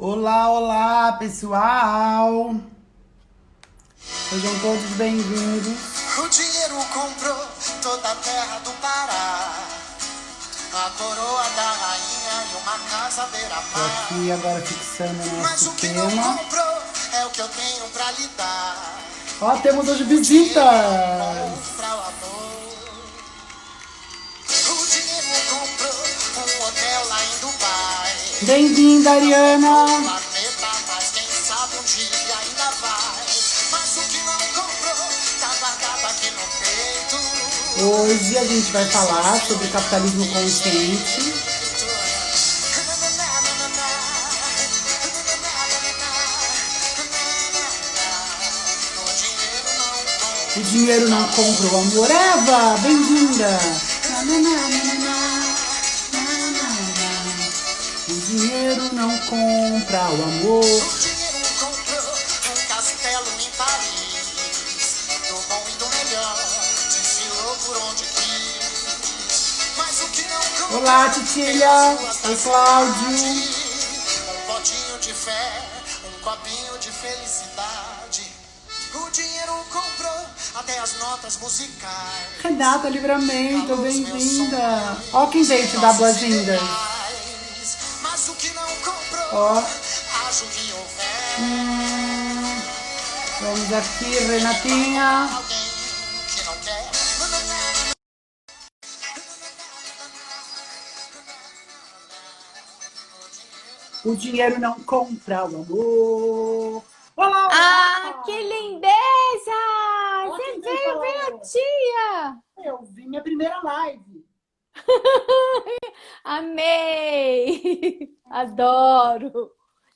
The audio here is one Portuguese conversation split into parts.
Olá, olá, pessoal! Sejam todos bem-vindos. O dinheiro comprou toda a terra do Pará, a coroa da rainha e uma casa Tô beira-mar. aqui agora fixando o Mas nosso o que não tema. comprou é o que eu tenho pra lhe dar. Ó, temos hoje O dinheiro visitas! compra o amor. O dinheiro comprou um hotel lá em Dubai. Bem-vinda, Ariana! Planeta, mas quem sabe um dia ainda vai. Mas o que não comprou tá guardado aqui no peito. Hoje a gente vai falar sobre capitalismo consciente. O dinheiro não compra o amor. Eva, bem-vinda! Na, na, na, na, na, na, na. O dinheiro não compra o amor. O dinheiro comprou um castelo em Paris, do bom e do melhor, desfilou por onde quis. Mas o que não comprou Olá, Titilha! Oi, Cláudio! um potinho de fé, um copinho de felicidade. O dinheiro comprou até as notas musicais. Renata Livramento, bem-vinda! Ó quem veio te dar boas-vindas! Mas o que não comprou, Ó, acho que houver vamos aqui, Renatinha. alguém que não quer. O dinheiro não compra o amor. Olá, Ah, olá! que lindeza! Ó Você quem veio, falou. tia! Eu vi minha primeira live. Amei! Adoro!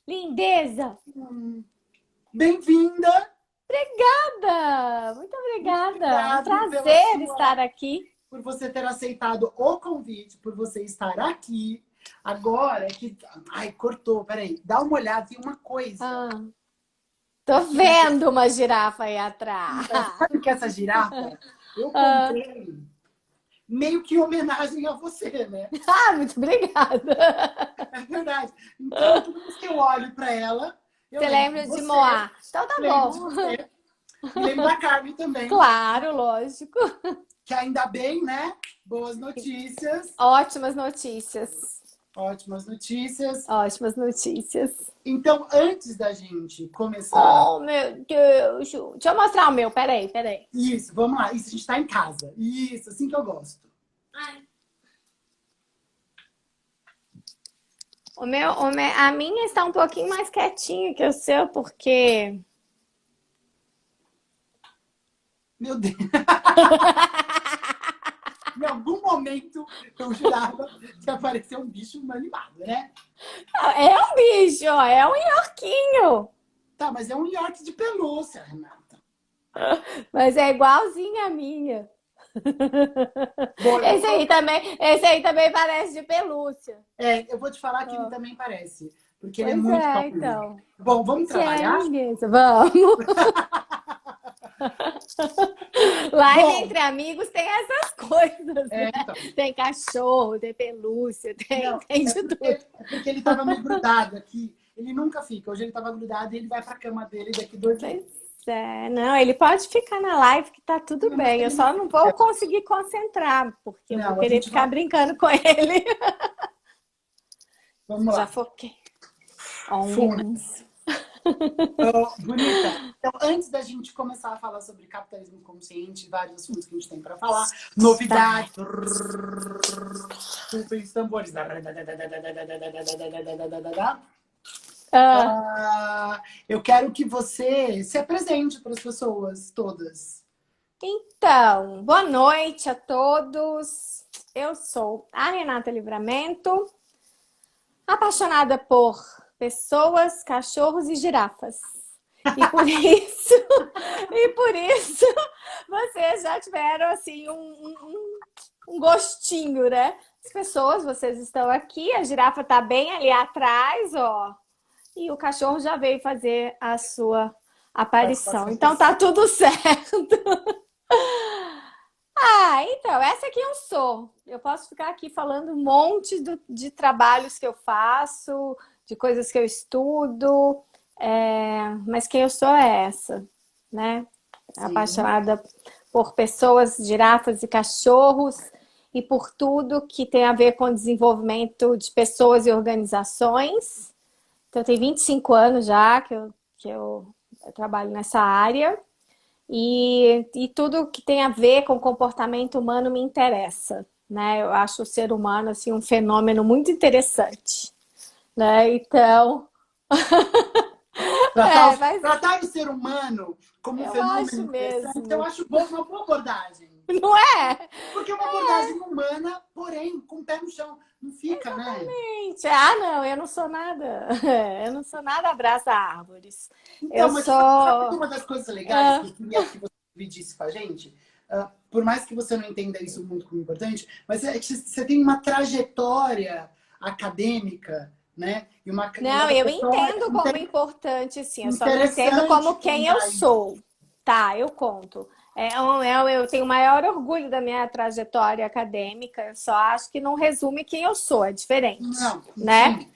Lindeza! Bem-vinda! Obrigada! Muito obrigada! É um Obrigado pela prazer sua- estar aqui. Por você ter aceitado o convite, por você estar aqui. Agora que... Ai, cortou, peraí. Dá uma olhada, tem uma coisa. Ah, tô vendo uma girafa aí atrás. Sabe que essa girafa eu Ah. comprei meio que em homenagem a você, né? Ah, muito obrigada! É verdade. Então, toda vez que eu olho para ela, eu Você lembro lembra de você, Moá? Então tá lembro de bom. você. E lembro da Carmen também, Claro, lógico. que ainda bem, né? Boas notícias, Ótimas notícias. ótimas notícias. Ótimas notícias. Então, antes da gente começar... Oh, meu Deus. Deixa eu mostrar o meu. Peraí. Isso, vamos lá. Isso, a gente está em casa. Isso, assim que eu gosto. A minha está um pouquinho mais quietinha que o seu, porque... Meu Deus. Em algum momento, eu jurava que apareceu um bicho animado, né? É um bicho, ó, é um Yorquinho. Tá, mas é um York de pelúcia, Renata. Mas é igualzinho a minha. Bom, Esse aí também parece de pelúcia. eu vou te falar que ele também parece. Porque ele é Pois muito é, calminho. então. Bom, vamos trabalhar? Lindeza. Vamos. Live Bom. entre amigos tem essas coisas, né? Então. Tem cachorro, tem pelúcia, Não, tem de tudo. é porque ele tava meio grudado aqui. Ele nunca fica. Hoje ele tava grudado e ele vai pra cama dele daqui 2 dias. Pois é, não, ele pode ficar na live que tá tudo Não, bem. Eu só não vou conseguir concentrar, porque eu Não, vou a querer gente ficar vai- brincando com ele. Vamos Já lá. foquei. Funes. Oh, bonita. Então, antes da gente começar a falar sobre capitalismo consciente, vários assuntos que a gente tem para falar, novidades, os tambores. Eu quero que você se apresente para as pessoas todas. Então, boa noite a todos. Eu sou a Renata Livramento, apaixonada por pessoas, cachorros e girafas. E por isso vocês já tiveram assim um gostinho, né? As pessoas, vocês estão aqui, a girafa tá bem ali atrás, ó. E o cachorro já veio fazer a sua aparição. Então tá tudo certo. Então, essa aqui eu sou. Eu posso ficar aqui falando um monte de trabalhos que eu faço, de coisas que eu estudo, mas quem eu sou é essa, né? Sim. Apaixonada por pessoas, girafas e cachorros e por tudo que tem a ver com o desenvolvimento de pessoas e organizações. Então, tem 25 anos já que eu trabalho nessa área. E tudo que tem a ver com comportamento humano me interessa, né? Eu acho o ser humano assim um fenômeno muito interessante, né? Então, mas Tratar o ser humano como um eu fenômeno acho interessante, eu mesmo, acho bom, uma boa abordagem. não é? Porque é uma abordagem humana, porém, com o pé no chão. Não fica, né? Gente, ah, não, eu não sou nada, eu não sou nada abraça árvores. Eu Então, mas sabe que sou, uma das coisas legais que ah, eu queria que você dividisse com a gente? Por mais que você não entenda isso muito como importante, mas é que você tem uma trajetória acadêmica, né? E uma não, eu trajetória entendo como importante, sim. Eu só não entendo interessante como de quem eu contar isso. sou. Tá, eu conto. Eu tenho o maior orgulho da minha trajetória acadêmica. Eu só acho que não resume quem eu sou, é diferente, Não, né? sim.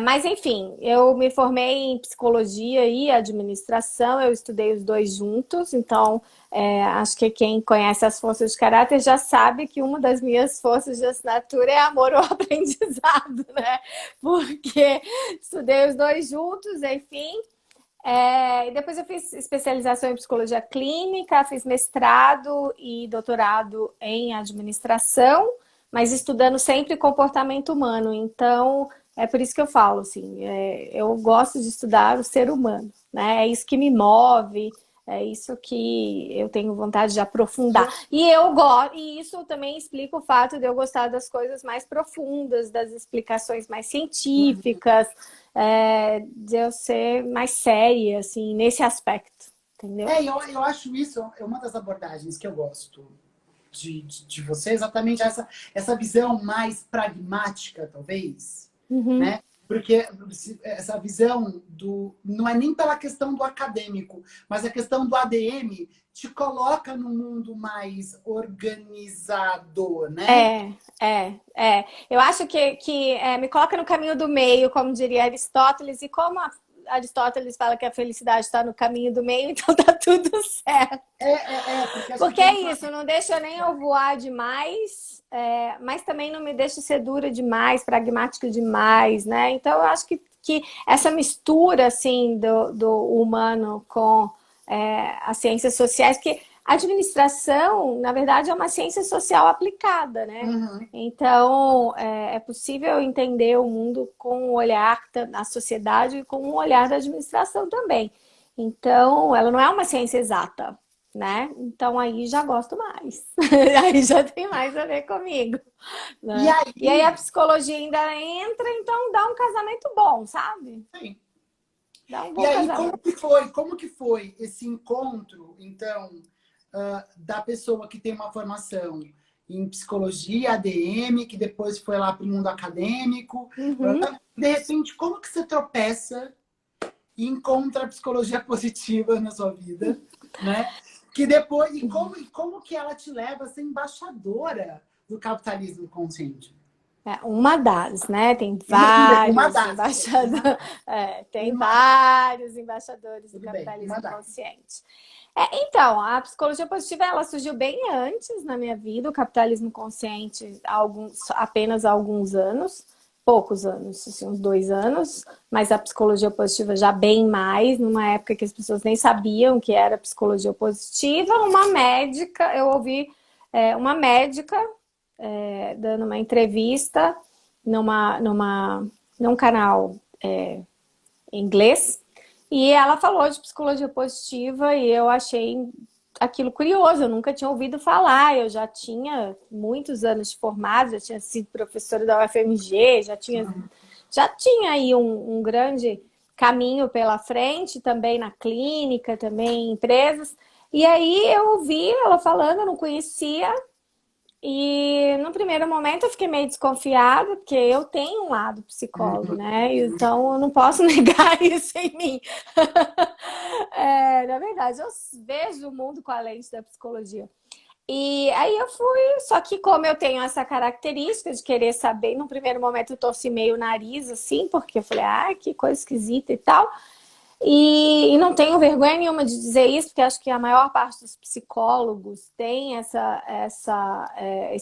Mas enfim, eu me formei em psicologia e administração, eu estudei os dois juntos, então acho que quem conhece as forças de caráter já sabe que uma das minhas forças de assinatura é amor ao aprendizado, né? Porque estudei os dois juntos, enfim. E depois eu fiz especialização em psicologia clínica, fiz mestrado e doutorado em administração, mas estudando sempre comportamento humano. Então, é por isso que eu falo, assim, eu gosto de estudar o ser humano, né? É isso que me move, é isso que eu tenho vontade de E aprofundar. eu, E isso também explica o fato de eu gostar das coisas mais profundas, das explicações mais científicas, de eu ser mais séria, assim, nesse aspecto, entendeu? eu acho isso é uma das abordagens que eu gosto de você, exatamente essa visão mais pragmática, talvez, Uhum. né? Porque essa visão não é nem pela questão do acadêmico, mas a questão do ADM te coloca num mundo mais organizado, né? Eu acho que me coloca no caminho do meio, como diria Aristóteles, e como Aristóteles fala que a felicidade está no caminho do meio, então tá tudo certo. Porque acho que Porque tem é isso, não deixa nem eu voar demais, mas também não me deixa ser dura demais, pragmática demais, né? Então eu acho que essa mistura assim do humano com as ciências sociais, que a administração, na verdade, é uma ciência social aplicada, né? Uhum. Então é possível entender o mundo com o olhar da sociedade, com o olhar da administração também. Então, ela não é uma ciência exata, né? Então aí já gosto mais. Aí já tem mais a ver comigo, E né? E aí a aí, psicologia ainda entra, então dá um casamento bom, sabe? sim. Dá um E bom aí, casamento. como que foi esse encontro, então, da pessoa que tem uma formação em psicologia, ADM, que depois foi lá para o mundo acadêmico, Uhum. de repente, como que você tropeça e encontra a psicologia positiva na sua vida, né? Que depois, e como que ela te leva a ser embaixadora do capitalismo consciente? Uma das, né? Tem Tudo bem, uma vários das, embaixadores, tem uma das, vários embaixadores do tudo bem, uma capitalismo das. consciente. Então, a psicologia positiva ela surgiu bem antes na minha vida, o capitalismo consciente apenas há alguns anos, poucos anos, assim, uns 2 anos, mas a psicologia positiva já bem mais, numa época que as pessoas nem sabiam que era psicologia positiva. Uma médica, eu ouvi uma médica dando uma entrevista num canal em inglês, e ela falou de psicologia positiva e eu achei aquilo curioso, eu nunca tinha ouvido falar, eu já tinha muitos anos de formado, já tinha sido professora da UFMG, já tinha aí um grande caminho pela frente, também na clínica, também em empresas. E aí eu ouvi ela falando, eu não conhecia, e no primeiro momento eu fiquei meio desconfiada, porque eu tenho um lado psicólogo, né? Então eu não posso negar isso em mim. Na verdade, eu vejo o mundo com a lente da psicologia. E aí eu fui, só que como eu tenho essa característica de querer saber, num primeiro momento eu torci meio o nariz, assim, porque eu falei, ah, que coisa esquisita e tal. E não tenho vergonha nenhuma de dizer isso, porque acho que a maior parte dos psicólogos tem esse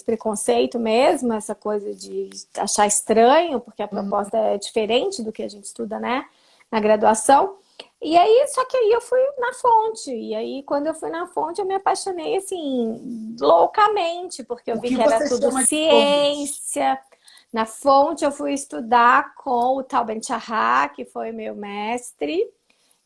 preconceito mesmo, essa coisa de achar estranho, porque a proposta é diferente do que a gente estuda, né, na graduação. E aí, só que aí eu fui na fonte. E aí, quando eu fui na fonte, eu me apaixonei, assim, loucamente, porque eu O vi que que era você tudo chama de fonte? ciência. Na fonte, eu fui estudar com o Tal Ben-Shahar, que foi meu mestre.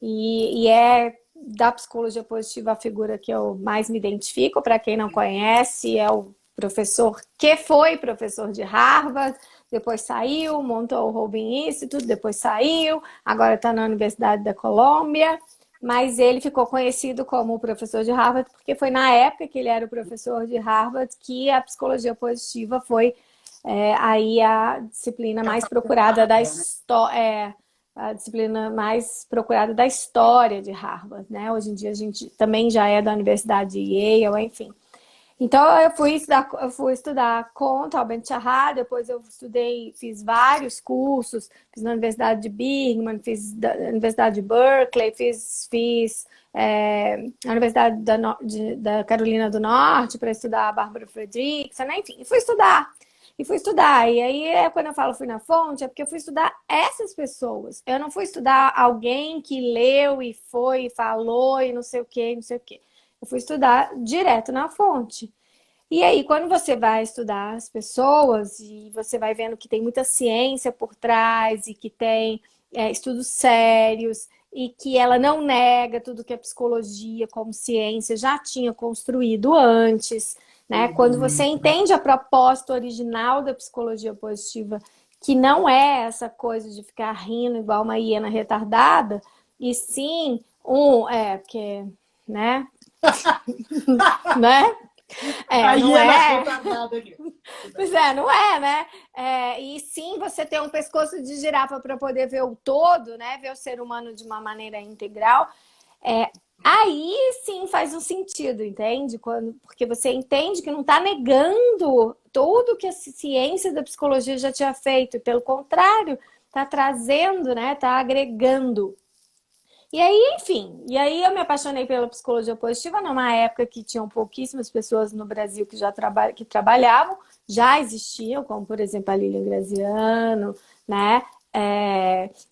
E é da psicologia positiva a figura que eu mais me identifico. Para quem não conhece, é o professor que foi professor de Harvard, depois saiu, montou o Robin Institute, depois saiu, agora está na Universidade da Colômbia. Mas ele ficou conhecido como o professor de Harvard porque foi na época que ele era o professor de Harvard que a psicologia positiva foi aí a disciplina mais procurada da Catapultada, né? história, a disciplina mais procurada da história de Harvard, né? Hoje em dia a gente também já é da Universidade de Yale, enfim. Então eu fui estudar com Tal Ben-Shahar, depois eu estudei, fiz vários cursos, fiz na Universidade de Birmingham, fiz na Universidade de Berkeley, fiz na Universidade da Carolina do Norte para estudar a Barbara Fredrickson, né? Enfim, fui estudar. E fui estudar. E aí, quando eu falo fui na fonte, é porque eu fui estudar essas pessoas. Eu não fui estudar alguém que leu e foi, e falou e não sei o quê, não sei o quê. Eu fui estudar direto na fonte. E aí, quando você vai estudar as pessoas e você vai vendo que tem muita ciência por trás e que tem estudos sérios e que ela não nega tudo que a psicologia como ciência já tinha construído antes, né? Quando você entende a proposta original da psicologia positiva, que não é essa coisa de ficar rindo igual uma hiena retardada, e sim porque, né? né? Aí Não ela é. retardada aqui. Pois não é, né? E sim, você ter um pescoço de girafa para poder ver o todo, né? Ver o ser humano de uma maneira integral. É, aí sim faz um sentido, entende? Porque você entende que não está negando tudo que a ciência da psicologia já tinha feito. Pelo contrário, está trazendo, né? Está agregando. E aí, enfim, eu me apaixonei pela psicologia positiva numa época que tinham pouquíssimas pessoas no Brasil que que trabalhavam, já existiam, como por exemplo a Lilian Graziano, né?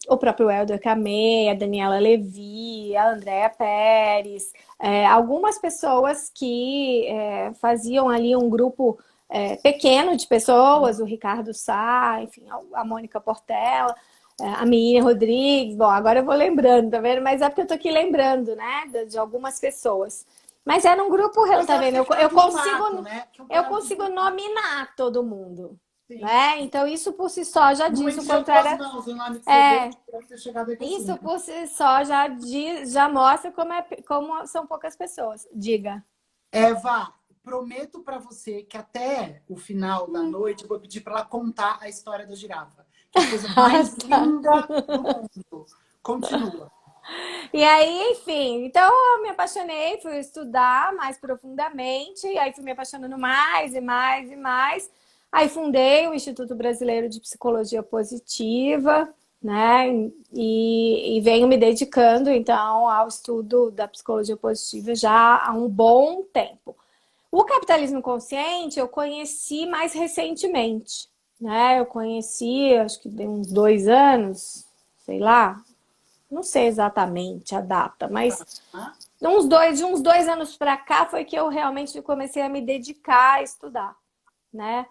O próprio Helder Camé, a Daniela Levi, a Andrea Pérez, algumas pessoas que faziam ali um grupo pequeno de pessoas, o Ricardo Sá, enfim, a Mônica Portela, a Miriam Rodrigues, bom, agora eu vou lembrando, tá vendo? Mas é porque eu tô aqui lembrando, né, de algumas pessoas. Mas era um grupo, Mas tá é vendo? porque tá Eu tudo mato, consigo, né? Que é um eu pedaço de consigo mato. nominar todo mundo, Sim. né? Então isso por si só já Não diz o encheu quanto tuas era. mãos o nome que você deu, É, que deve ter chegado aí com isso cinco. por si só já diz, já mostra como são poucas pessoas. Diga. Eva, prometo para você que até o final da noite eu vou pedir para ela contar a história da girafa, que é a coisa mais linda do mundo. Continua. E aí, enfim, então eu me apaixonei, fui estudar mais profundamente, e aí fui me apaixonando mais e mais e mais. Aí fundei o Instituto Brasileiro de Psicologia Positiva, né? E venho me dedicando, então, ao estudo da psicologia positiva já há um bom tempo. O capitalismo consciente eu conheci mais recentemente, né? Eu conheci, acho que tem uns 2 anos, sei lá, não sei exatamente a data, mas Tá? de uns 2 anos para cá foi que eu realmente comecei a me dedicar a estudar, né?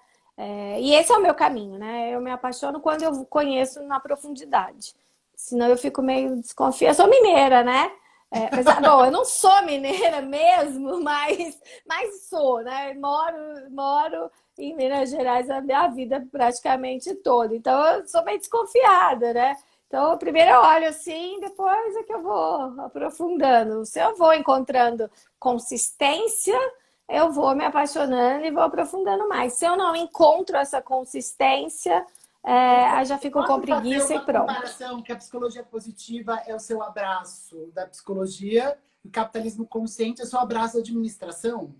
E esse é o meu caminho, né? Eu me apaixono quando eu conheço na profundidade. Senão eu fico meio desconfiada. Eu sou mineira, né? Bom, eu não sou mineira mesmo, mas sou, né? Moro em Minas Gerais a minha vida praticamente toda. Então eu sou meio desconfiada, né? Então, primeiro eu olho assim, depois é que eu vou aprofundando. Se eu vou encontrando consistência, eu vou me apaixonando e vou aprofundando mais. Se eu não encontro essa consistência, aí já fico com Posso fazer preguiça e uma pronto. comparação que a psicologia positiva é o seu abraço da psicologia, o capitalismo consciente é o seu abraço da administração?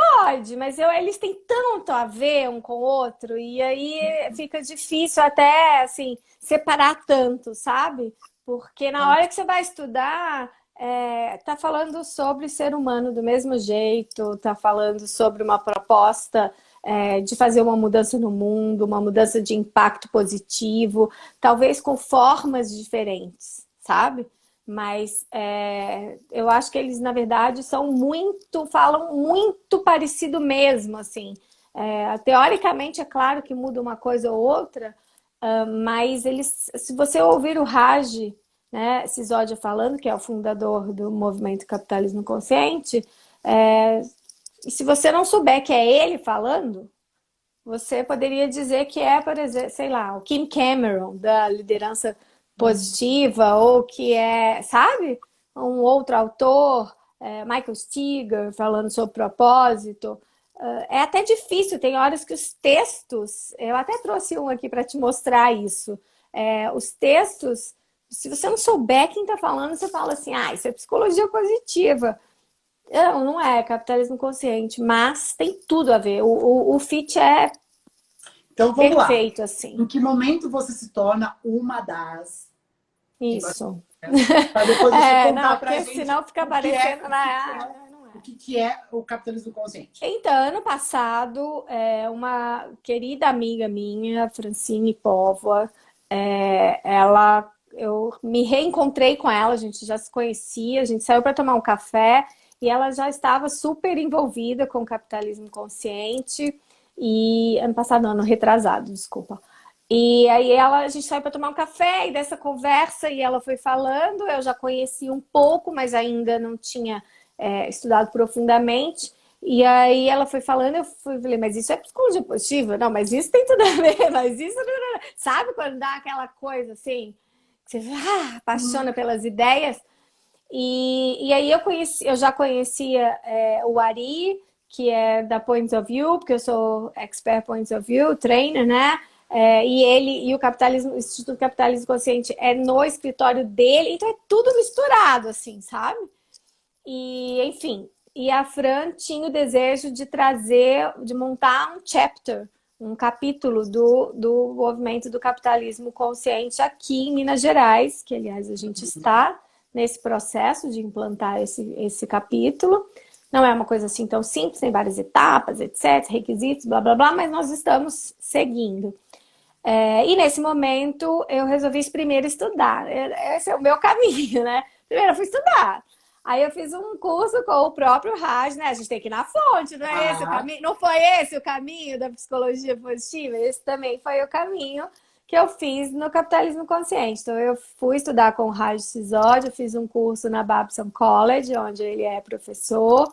Pode, mas eles têm tanto a ver um com o outro, e aí fica difícil até, assim, separar tanto, sabe? Porque na hora que você vai estudar, tá falando sobre ser humano do mesmo jeito, tá falando sobre uma proposta, de fazer uma mudança no mundo, uma mudança de impacto positivo, talvez com formas diferentes, sabe? Mas eu acho que eles, na verdade, falam muito parecido mesmo, assim. Teoricamente, é claro que muda uma coisa ou outra, mas se você ouvir o Raj, né, Sisodia falando, que é o fundador do movimento Capitalismo Consciente, e se você não souber que é ele falando, você poderia dizer que é, por exemplo, sei lá, o Kim Cameron, da liderança positiva, ou que é, sabe? Um outro autor, Michael Steger, falando sobre propósito. É até difícil, tem horas que os textos, eu até trouxe um aqui para te mostrar isso. Os textos, se você não souber quem está falando, você fala assim, isso é psicologia positiva. Não é capitalismo consciente, mas tem tudo a ver. O fit é Então vamos perfeito, lá. assim. Em que momento você se torna uma das... Isso. Para depois você contar não, pra porque gente senão fica parecendo o que é o capitalismo consciente. Então, ano passado, uma querida amiga minha, Francine Póvoa, eu me reencontrei com ela, a gente já se conhecia, a gente saiu para tomar um café e ela já estava super envolvida com o capitalismo consciente. E ano passado, não, ano retrasado, desculpa. E aí a gente saiu para tomar um café e dessa conversa e ela foi falando, eu já conhecia um pouco, mas ainda não tinha estudado profundamente. E aí ela foi falando, falei, mas isso é psicologia positiva? Não, mas isso tem tudo a ver, mas isso não. Sabe quando dá aquela coisa assim, que você apaixona pelas ideias? E aí eu já conhecia o Ari, que é da Points of View, porque eu sou expert Points of View, trainer, né? E o Instituto Capitalismo Consciente é no escritório dele, então é tudo misturado, assim, sabe? E, enfim, e a Fran tinha o desejo de montar um chapter, um capítulo do movimento do capitalismo consciente aqui em Minas Gerais, que, aliás, a gente está nesse processo de implantar esse capítulo. Não é uma coisa assim tão simples, tem várias etapas, etc., requisitos, blá, blá, blá, mas nós estamos seguindo. E nesse momento eu resolvi primeiro estudar. Esse é o meu caminho, né? Primeiro eu fui estudar. Aí eu fiz um curso com o próprio Raj, né? A gente tem que ir na fonte, não é esse o caminho? Não foi esse o caminho da psicologia positiva? Esse também foi o caminho que eu fiz no capitalismo consciente. Então eu fui estudar com o Raj Sisodia, eu fiz um curso na Babson College, onde ele é professor.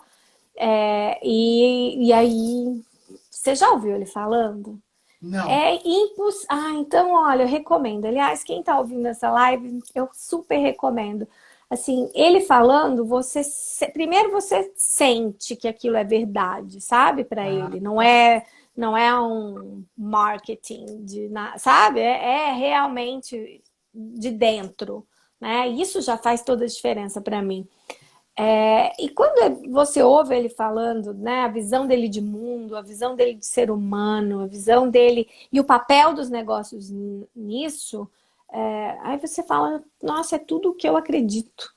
E aí, você já ouviu ele falando? Não. Então, olha, eu recomendo. Aliás, quem tá ouvindo essa live, eu super recomendo. Assim, ele falando, primeiro você sente que aquilo é verdade, sabe? Para ele. Não é um marketing, sabe? É realmente de dentro, né? Isso já faz toda a diferença para mim. E quando você ouve ele falando, né, a visão dele de mundo, a visão dele de ser humano, a visão dele e o papel dos negócios nisso, aí você fala, nossa, é tudo o que eu acredito.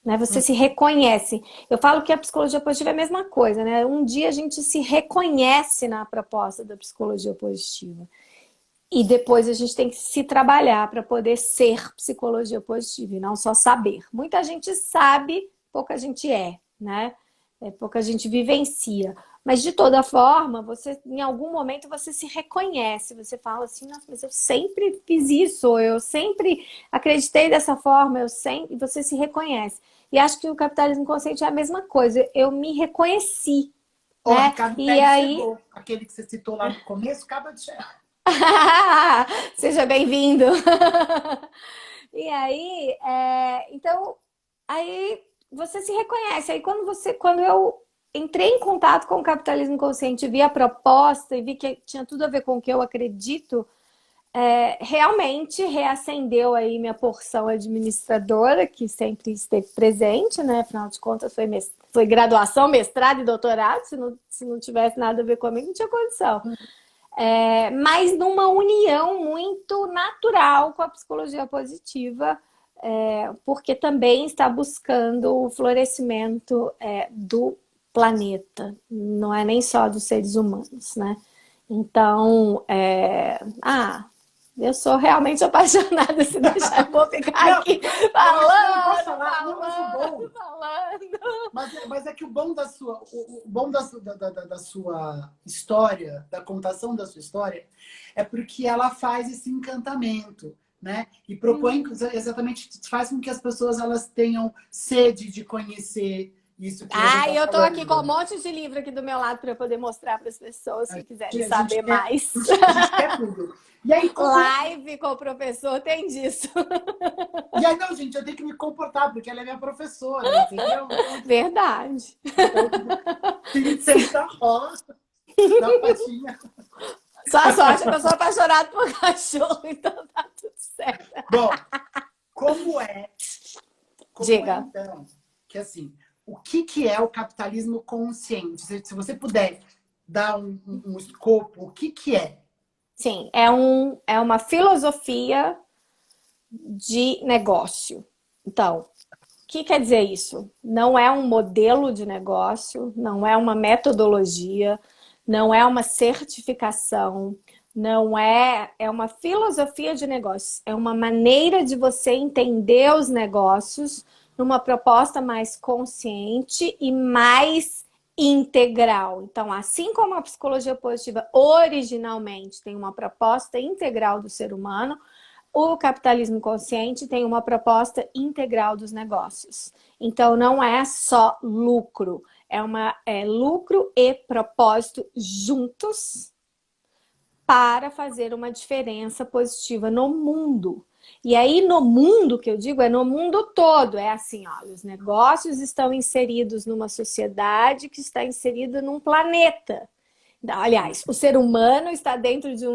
Né? Você se reconhece. Eu falo que a psicologia positiva é a mesma coisa, né? Um dia a gente se reconhece na proposta da psicologia positiva. E depois a gente tem que se trabalhar para poder ser psicologia positiva e não só saber. Muita gente sabe, pouca gente né? Pouca gente vivencia. Mas de toda forma, em algum momento você se reconhece. Você fala assim, nossa, mas eu sempre fiz isso, eu sempre acreditei dessa forma, e você se reconhece. E acho que o capitalismo consciente é a mesma coisa. Eu me reconheci. Né? Ricardo E aí... chegou. Aquele que você citou lá no começo, acaba de chegar. Seja bem-vindo. E aí, então, aí você se reconhece. Aí quando eu entrei em contato com o capitalismo consciente, vi a proposta e vi que tinha tudo a ver com o que eu acredito, realmente reacendeu aí minha porção administradora, que sempre esteve presente, né? Afinal de contas, foi graduação, mestrado e doutorado. Se não tivesse nada a ver comigo, não tinha condição. Mas numa união muito natural com a psicologia positiva, porque também está buscando o florescimento do planeta, não é nem só dos seres humanos, né? Então, eu sou realmente apaixonada, se deixar, eu vou ficar aqui falando. Mas é que o bom da sua, o bom da sua história, da contação da sua história, é porque ela faz esse encantamento, né? E propõe exatamente, faz com que as pessoas elas tenham sede de conhecer isso que eu tô aqui com um monte de livro aqui do meu lado para eu poder mostrar para as pessoas que quiserem saber mais. A gente quer tudo. E aí, live com o professor tem disso. E aí, não, gente, eu tenho que me comportar, porque ela é minha professora, entendeu? Verdade. Então, tem que sentar rosa, dar patinha. Só a sorte que eu sou apaixonada por cachorro, então tá tudo certo. Bom, como é Diga. Então, que assim, o que é o capitalismo consciente? Se você puder dar um escopo, o que é? Sim, é uma filosofia de negócio. Então, o que quer dizer isso? Não é um modelo de negócio, não é uma metodologia, não é uma certificação, não é uma filosofia de negócio. É uma maneira de você entender os negócios numa proposta mais consciente e mais integral. Então, assim como a psicologia positiva originalmente tem uma proposta integral do ser humano, o capitalismo consciente tem uma proposta integral dos negócios. Então, não é só lucro, é lucro e propósito juntos para fazer uma diferença positiva no mundo. E aí, no mundo, que eu digo, é no mundo todo. É assim, ó, os negócios estão inseridos numa sociedade que está inserida num planeta. Aliás, o ser humano está dentro de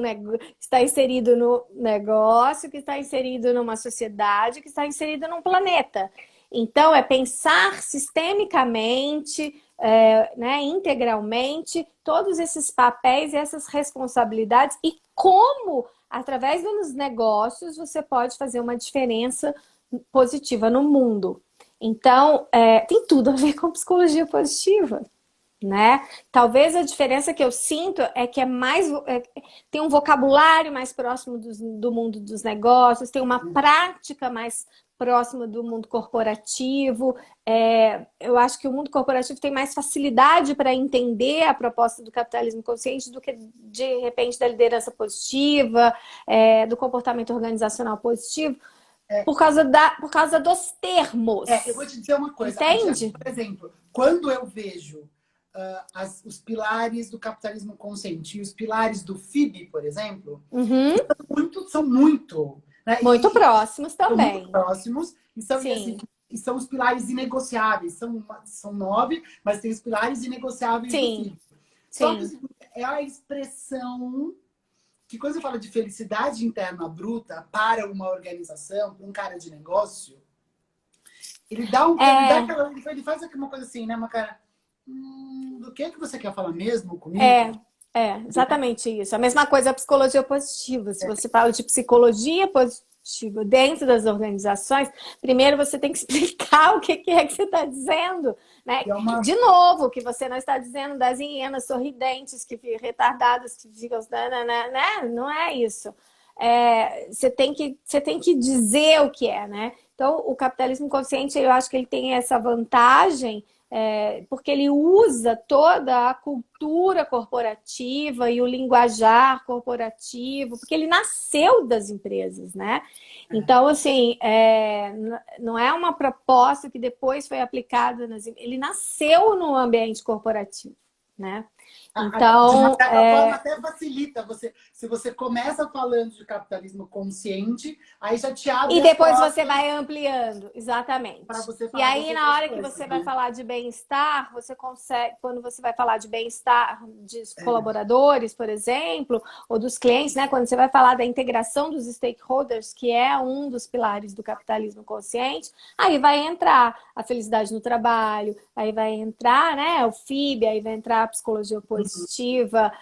está inserido no negócio, que está inserido numa sociedade, que está inserido num planeta. Então, é pensar sistemicamente, né, integralmente, todos esses papéis e essas responsabilidades e como, através dos negócios, você pode fazer uma diferença positiva no mundo. Então, tem tudo a ver com psicologia positiva. Né? Talvez a diferença que eu sinto é que tem um vocabulário mais próximo do mundo dos negócios, tem uma prática mais próxima do mundo corporativo. Eu acho que o mundo corporativo tem mais facilidade para entender a proposta do capitalismo consciente do que, de repente, da liderança positiva, do comportamento organizacional positivo, por causa dos termos. Eu vou te dizer uma coisa. Entende? Por exemplo, quando eu vejo os pilares do capitalismo consciente e os pilares do FIB, por exemplo, são muito, né? Muito próximos também. São muito próximos e são os pilares inegociáveis. São 9, mas tem os pilares inegociáveis do FIB. Só que é a expressão que quando você fala de felicidade interna bruta para uma organização, para um cara de negócio, ele dá ele faz uma coisa assim, né? Uma cara... do que você quer falar mesmo comigo? Exatamente isso. A mesma coisa a psicologia positiva. Se você fala de psicologia positiva dentro das organizações, primeiro você tem que explicar o que é que você está dizendo. Né? De novo, que você não está dizendo das hienas sorridentes, retardadas, que ficam... né? Não é isso. Você tem que dizer o que é, né? Então, o capitalismo consciente, eu acho que ele tem essa vantagem, porque ele usa toda a cultura corporativa e o linguajar corporativo, porque ele nasceu das empresas, né? Então, assim, não é uma proposta que depois foi aplicada ele nasceu no ambiente corporativo, né? De uma Então, certa forma, até facilita. Se você começa falando de capitalismo consciente, aí já te e abre as depois você portas vai ampliando, para exatamente. você E falar das aí, na outras hora que coisas, você vai né? falar de bem-estar, você consegue, quando você vai falar de bem-estar de colaboradores, por exemplo, ou dos clientes, né? Quando você vai falar da integração dos stakeholders, que é um dos pilares do capitalismo consciente, aí vai entrar a felicidade no trabalho, aí vai entrar, né, o FIB, aí vai entrar a psicologia positiva,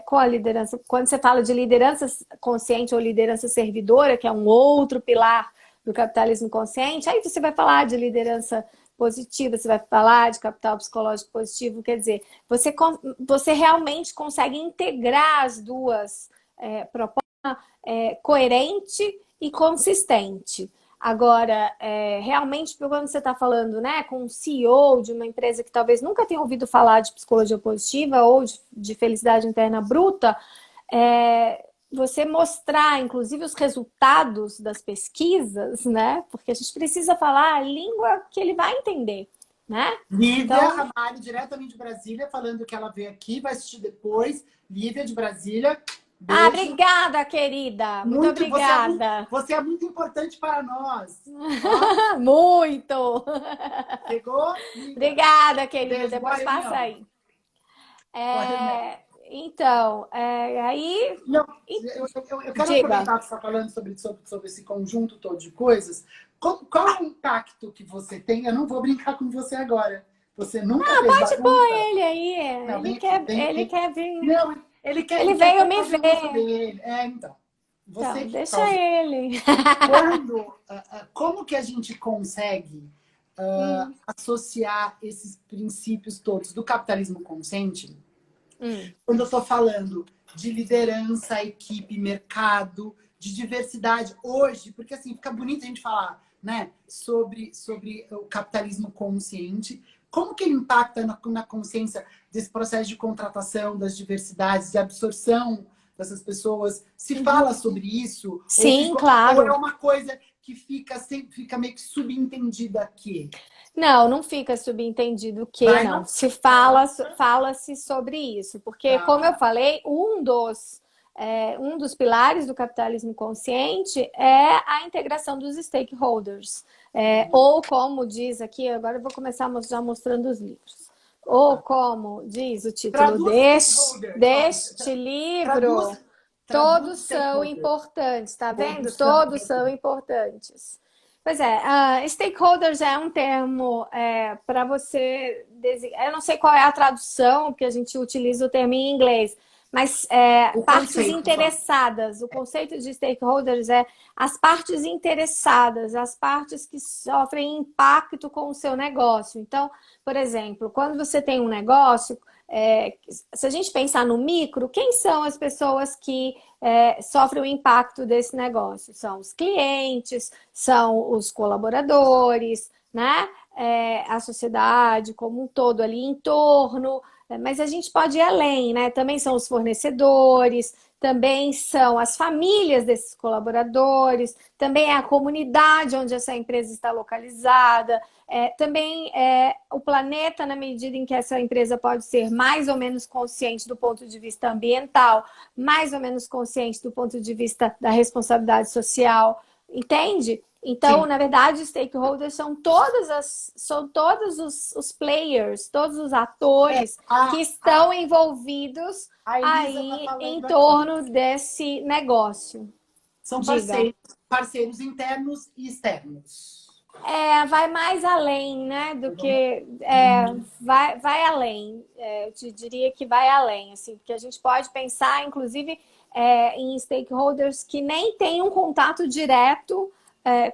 com a liderança. Quando você fala de liderança consciente ou liderança servidora, que é um outro pilar do capitalismo consciente, aí você vai falar de liderança positiva, você vai falar de capital psicológico positivo, quer dizer, você realmente consegue integrar as duas propostas coerente e consistente. Agora, realmente, quando você está falando, né, com um CEO de uma empresa que talvez nunca tenha ouvido falar de psicologia positiva ou de felicidade interna bruta, você mostrar, inclusive, os resultados das pesquisas, né? Porque a gente precisa falar a língua que ele vai entender, né? Lívia Então, Ramalho, diretamente de Brasília, falando que ela veio aqui, vai assistir depois. Lívia de Brasília, beijo. obrigada, querida. Muito Muito, obrigada. você é muito importante para nós. Ó, Muito. pegou? Lívia, Obrigada, querida. beijo, boa Depois passa reunião. aí. Boa reunião. Então, aí, Não, e- eu quero diga. aproveitar que você está falando sobre esse conjunto todo de coisas. Qual é o impacto que você tem? Eu não vou brincar com você agora. Você nunca fez Pode pôr bagunça? ele aí. Não, Ele vem aqui. quer, ele quer vir. Não, Ele ele quer veio me fazer a bagunça ver. dele. Então. Você Então, que deixa causa. ele. Como que a gente consegue Hum, associar esses princípios todos do capitalismo consciente hum. quando eu estou falando de liderança, equipe, mercado, de diversidade hoje, porque assim fica bonito a gente falar, né, sobre o capitalismo consciente, como que ele impacta na consciência desse processo de contratação, das diversidades, de absorção dessas pessoas? Se fala sobre isso Sim, ou é claro. uma coisa que fica meio que subentendida aqui? Não fica subentendido que Vai não. não? Se fala, fala-se sobre isso, porque, como eu Tá. falei, um dos pilares do capitalismo consciente é a integração dos stakeholders. Ou como diz aqui, agora eu vou começar já mostrando os livros. Ou como diz o título Traduz stakeholders. Ó, deste livro, traduz, traduz todos são stakeholders. importantes, tá vendo? Todos são Todos são importantes. importantes. Pois é, stakeholders é um termo para você designar. Eu não sei qual é a tradução, porque a gente utiliza o termo em inglês, mas O partes conceito só. interessadas. O conceito de stakeholders é as partes interessadas, as partes que sofrem impacto com o seu negócio. Então, por exemplo, quando você tem um negócio, se a gente pensar no micro, quem são as pessoas que sofrem o impacto desse negócio? São os clientes, são os colaboradores, né? A sociedade como um todo ali em torno, mas a gente pode ir além, né? Também são os fornecedores, também são as famílias desses colaboradores, também é a comunidade onde essa empresa está localizada, também o planeta, na medida em que essa empresa pode ser mais ou menos consciente do ponto de vista ambiental, mais ou menos consciente do ponto de vista da responsabilidade social, entende? Então, Sim. na verdade, os stakeholders são todos os players, todos os atores que A, estão envolvidos a Elisa está aí em falando aqui. torno desse negócio. São Diga. parceiros internos e externos. Vai mais além, né? Do que vai além. Eu te diria que vai além, assim, porque a gente pode pensar, inclusive, em stakeholders que nem têm um contato direto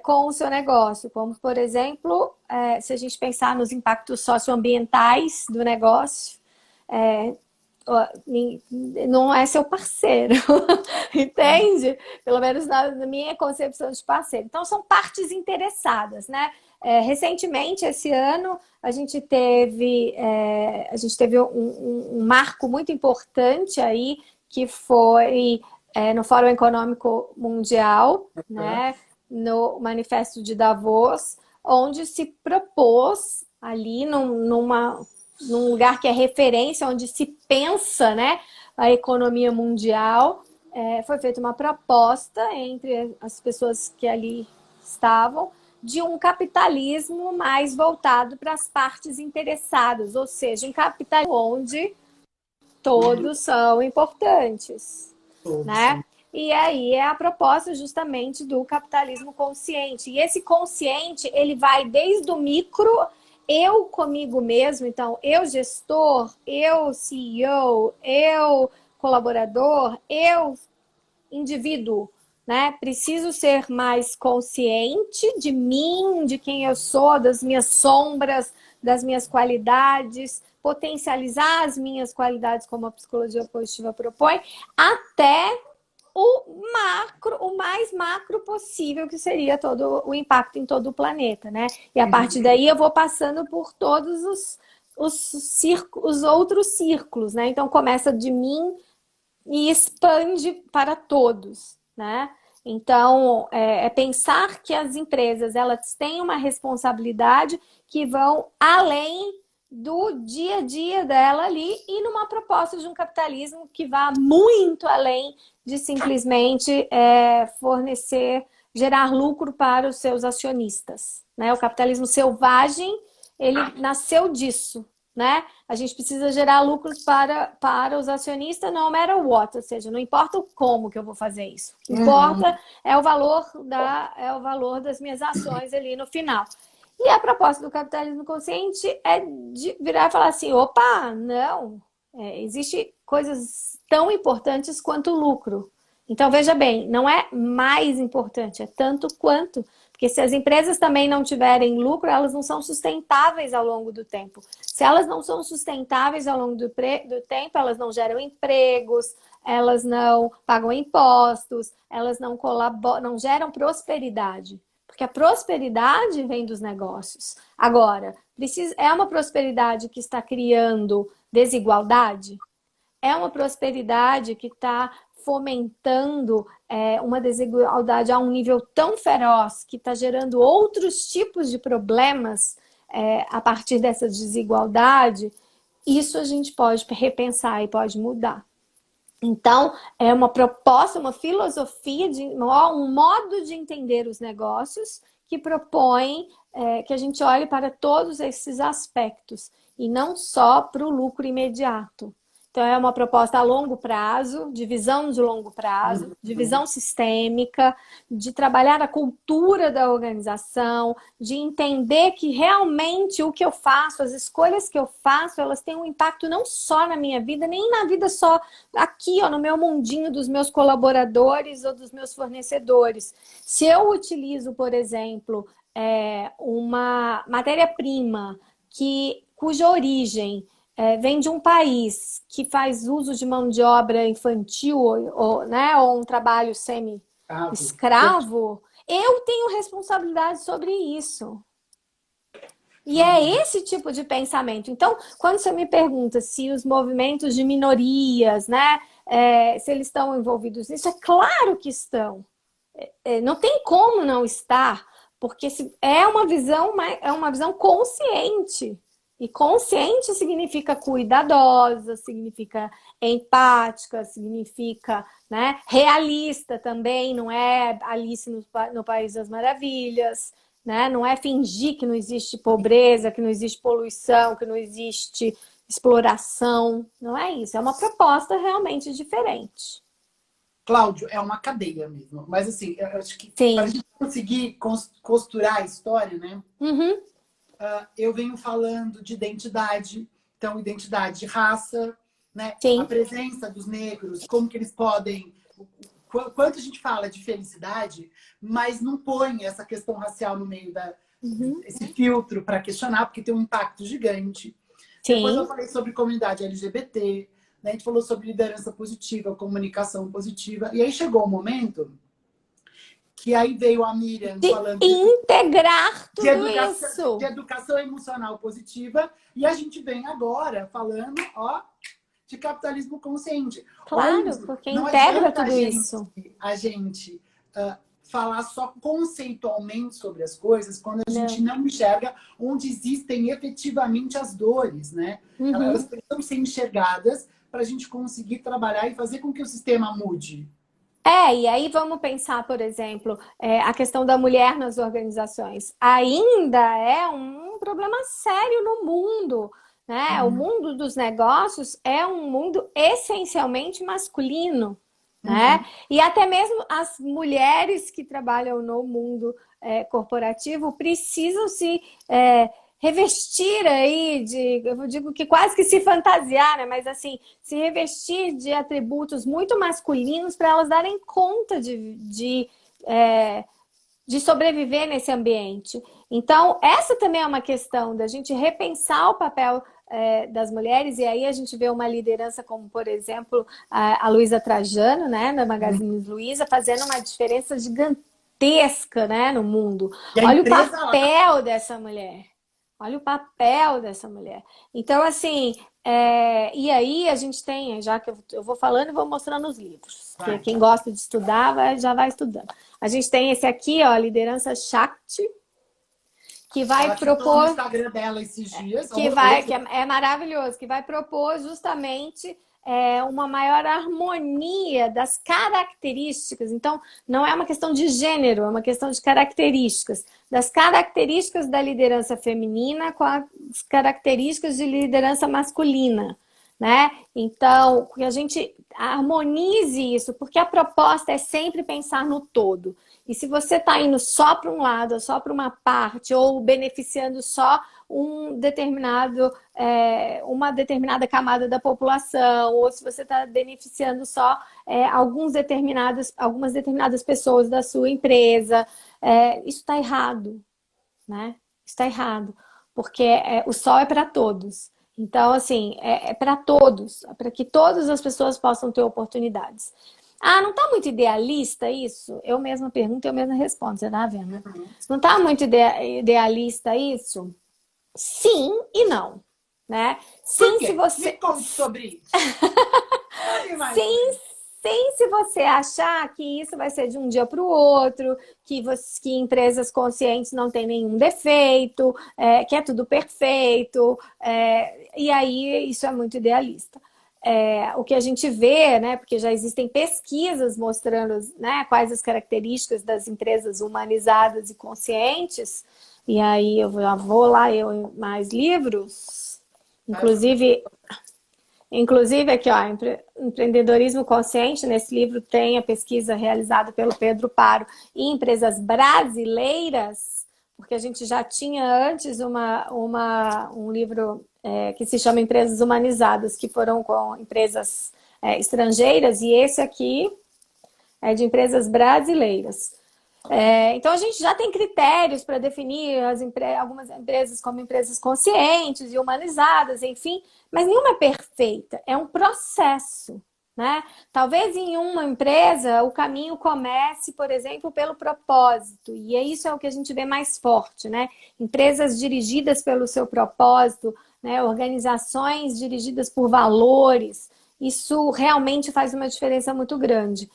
com o seu negócio, como, por exemplo, se a gente pensar nos impactos socioambientais do negócio, não é seu parceiro, entende? Pelo menos na minha concepção de parceiro. Então, são partes interessadas, né? Recentemente, esse ano, a gente teve um marco muito importante aí, que foi no Fórum Econômico Mundial, né? No Manifesto de Davos, onde se propôs ali numa num lugar que é referência, onde se pensa, né, a economia mundial, foi feita uma proposta entre as pessoas que ali estavam de um capitalismo mais voltado para as partes interessadas, ou seja, um capitalismo onde todos são importantes, né? E aí é a proposta justamente do capitalismo consciente. E esse consciente, ele vai desde o micro, eu comigo mesmo, então eu gestor, eu CEO, eu colaborador, eu indivíduo, né? Preciso ser mais consciente de mim, de quem eu sou, das minhas sombras, das minhas qualidades, potencializar as minhas qualidades, como a psicologia positiva propõe, até o mais macro possível, que seria todo o impacto em todo o planeta, né? E a partir daí eu vou passando por todos os outros círculos, né? Então começa de mim e expande para todos, né? Então, pensar que as empresas elas têm uma responsabilidade que vão além do dia a dia dela ali e numa proposta de um capitalismo que vá muito além de simplesmente fornecer, gerar lucro para os seus acionistas, né? O capitalismo selvagem, ele nasceu disso, né? A gente precisa gerar lucros para os acionistas, no matter what, ou seja, não importa o como que eu vou fazer isso. O que importa é o valor das minhas ações ali no final. E a proposta do capitalismo consciente é de virar e falar assim, opa, não, existe coisas tão importantes quanto o lucro. Então, veja bem, não é mais importante, é tanto quanto. Porque se as empresas também não tiverem lucro, elas não são sustentáveis ao longo do tempo. Se elas não são sustentáveis ao longo do tempo, elas não geram empregos, elas não pagam impostos, elas não geram prosperidade. Porque a prosperidade vem dos negócios. Agora, é uma prosperidade que está criando desigualdade? É uma prosperidade que está fomentando uma desigualdade a um nível tão feroz que está gerando outros tipos de problemas a partir dessa desigualdade? Isso a gente pode repensar e pode mudar. Então, é uma proposta, uma filosofia, um modo de entender os negócios que propõe que a gente olhe para todos esses aspectos e não só para o lucro imediato. Então, é uma proposta a longo prazo, de visão de longo prazo, de visão sistêmica, de trabalhar a cultura da organização, de entender que realmente o que eu faço, as escolhas que eu faço, elas têm um impacto não só na minha vida, nem na vida só aqui, ó, no meu mundinho dos meus colaboradores ou dos meus fornecedores. Se eu utilizo, por exemplo, uma matéria-prima cuja origem vem de um país que faz uso de mão de obra infantil ou um trabalho semi-escravo, eu tenho responsabilidade sobre isso. E é esse tipo de pensamento. Então, quando você me pergunta se os movimentos de minorias, né, se eles estão envolvidos nisso, é claro que estão. Não tem como não estar, porque é uma visão consciente. E consciente significa cuidadosa, significa empática, significa, né, realista também, não é Alice no País das Maravilhas, né? Não é fingir que não existe pobreza, que não existe poluição, que não existe exploração. Não é isso, é uma proposta realmente diferente. Cláudio, é uma cadeia mesmo. Mas assim, eu acho que para a gente conseguir costurar a história, né? Eu venho falando de identidade, então identidade de raça, né? A presença dos negros, como que eles podem... Quanto a gente fala de felicidade, mas não põe essa questão racial no meio esse filtro para questionar, porque tem um impacto gigante. Depois eu falei sobre comunidade LGBT, né? A gente falou sobre liderança positiva, comunicação positiva, e aí chegou o momento... que aí veio a Miriam falando de integrar tudo isso. De educação emocional positiva. E a gente vem agora falando, de capitalismo consciente. Claro, porque integra tudo isso. A gente falar só conceitualmente sobre as coisas quando a gente não enxerga onde existem efetivamente as dores, né? Elas precisam ser enxergadas para a gente conseguir trabalhar e fazer com que o sistema mude. E aí vamos pensar, por exemplo, a questão da mulher nas organizações. Ainda é um problema sério no mundo, né? O mundo dos negócios é um mundo essencialmente masculino, né? E até mesmo as mulheres que trabalham no mundo corporativo precisam se revestir aí eu digo que quase que se fantasiar, né? Mas assim, se revestir de atributos muito masculinos para elas darem conta de sobreviver nesse ambiente. Então, essa também é uma questão da gente repensar o papel das mulheres, e aí a gente vê uma liderança como, por exemplo, a Luísa Trajano, né, da Magazine Luiza, fazendo uma diferença gigantesca, né, no mundo. Olha o papel dessa mulher. Olha o papel dessa mulher. Então, assim, e aí a gente tem, já que eu vou falando e vou mostrando os livros. Porque quem gosta de estudar já vai estudando. A gente tem esse aqui, ó, Liderança Shakti, que vai propor... no Instagram dela esses dias. Que é maravilhoso, que vai propor justamente uma maior harmonia das características. Então, não é uma questão de gênero, é uma questão de características. Das características da liderança feminina com as características de liderança masculina, né? Então, que a gente harmonize isso, porque a proposta é sempre pensar no todo. E se você está indo só para um lado, ou só para uma parte, ou beneficiando só uma determinada camada da população, ou se você está beneficiando só algumas determinadas pessoas da sua empresa, isso está errado, né? Está errado, porque o sol é para todos. Então, assim, é para todos, para que todas as pessoas possam ter oportunidades. Não está muito idealista isso? Eu mesma pergunto, eu mesma respondo, você tá vendo? Não está muito idealista isso? Sim e não, né? Sim, se você... Me conte sobre isso. Sim, se você achar que isso vai ser de um dia para o outro, que empresas conscientes não têm nenhum defeito, que é tudo perfeito, e aí isso é muito idealista. O que a gente vê, né, porque já existem pesquisas mostrando, né, quais as características das empresas humanizadas e conscientes, e aí eu já vou lá, eu mais livros, inclusive aqui, ó, Empreendedorismo Consciente, nesse livro tem a pesquisa realizada pelo Pedro Paro em empresas brasileiras, porque a gente já tinha antes um livro que se chama Empresas Humanizadas, que foram com empresas estrangeiras, e esse aqui é de empresas brasileiras. Então, a gente já tem critérios para definir algumas empresas como empresas conscientes e humanizadas, enfim, mas nenhuma é perfeita, é um processo, né? Talvez em uma empresa o caminho comece, por exemplo, pelo propósito, e isso é o que a gente vê mais forte, né? Empresas dirigidas pelo seu propósito, né? Organizações dirigidas por valores, isso realmente faz uma diferença muito grande.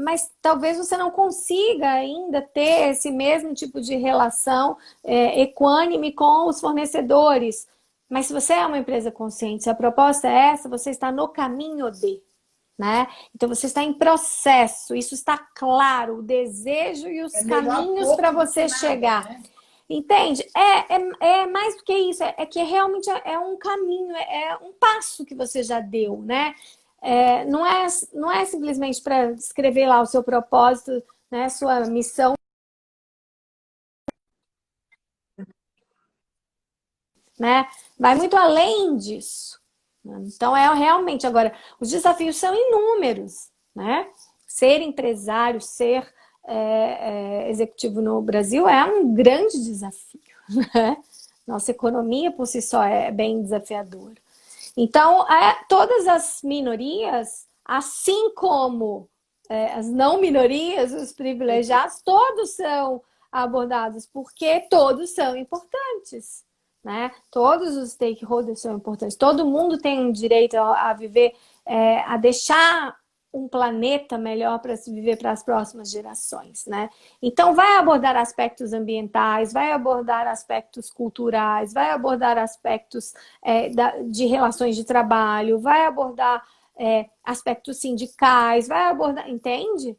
Mas talvez você não consiga ainda ter esse mesmo tipo de relação equânime com os fornecedores. Mas se você é uma empresa consciente, se a proposta é essa, você está no caminho né? Então você está em processo, isso está claro, o desejo e os caminhos para você chegar. Né? Entende? É mais do que isso, que realmente é um caminho, é um passo que você já deu, né? Não é simplesmente para escrever lá o seu propósito, né, sua missão, né? Vai muito além disso. Então, realmente, agora, os desafios são inúmeros, né? Ser empresário, ser executivo no Brasil é um grande desafio, né? Nossa economia, por si só, é bem desafiadora. Então, todas as minorias, assim como as não minorias, os privilegiados, todos são abordados, porque todos são importantes, né? Todos os stakeholders são importantes. Todo mundo tem um direito a viver, a deixar um planeta melhor para se viver para as próximas gerações, né? Então, vai abordar aspectos ambientais, vai abordar aspectos culturais, vai abordar aspectos de relações de trabalho, vai abordar aspectos sindicais, vai abordar, entende?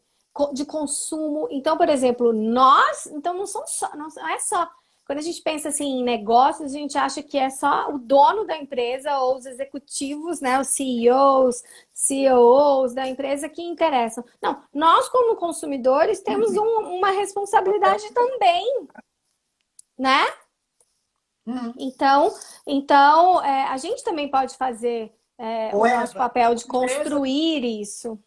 De consumo. Então, por exemplo, então não é só. Quando a gente pensa assim em negócios, a gente acha que é só o dono da empresa ou os executivos, né, os CEOs, COOs da empresa que interessam. Não, nós como consumidores temos uma responsabilidade também, né? Então, a gente também pode fazer o nosso papel de construir isso.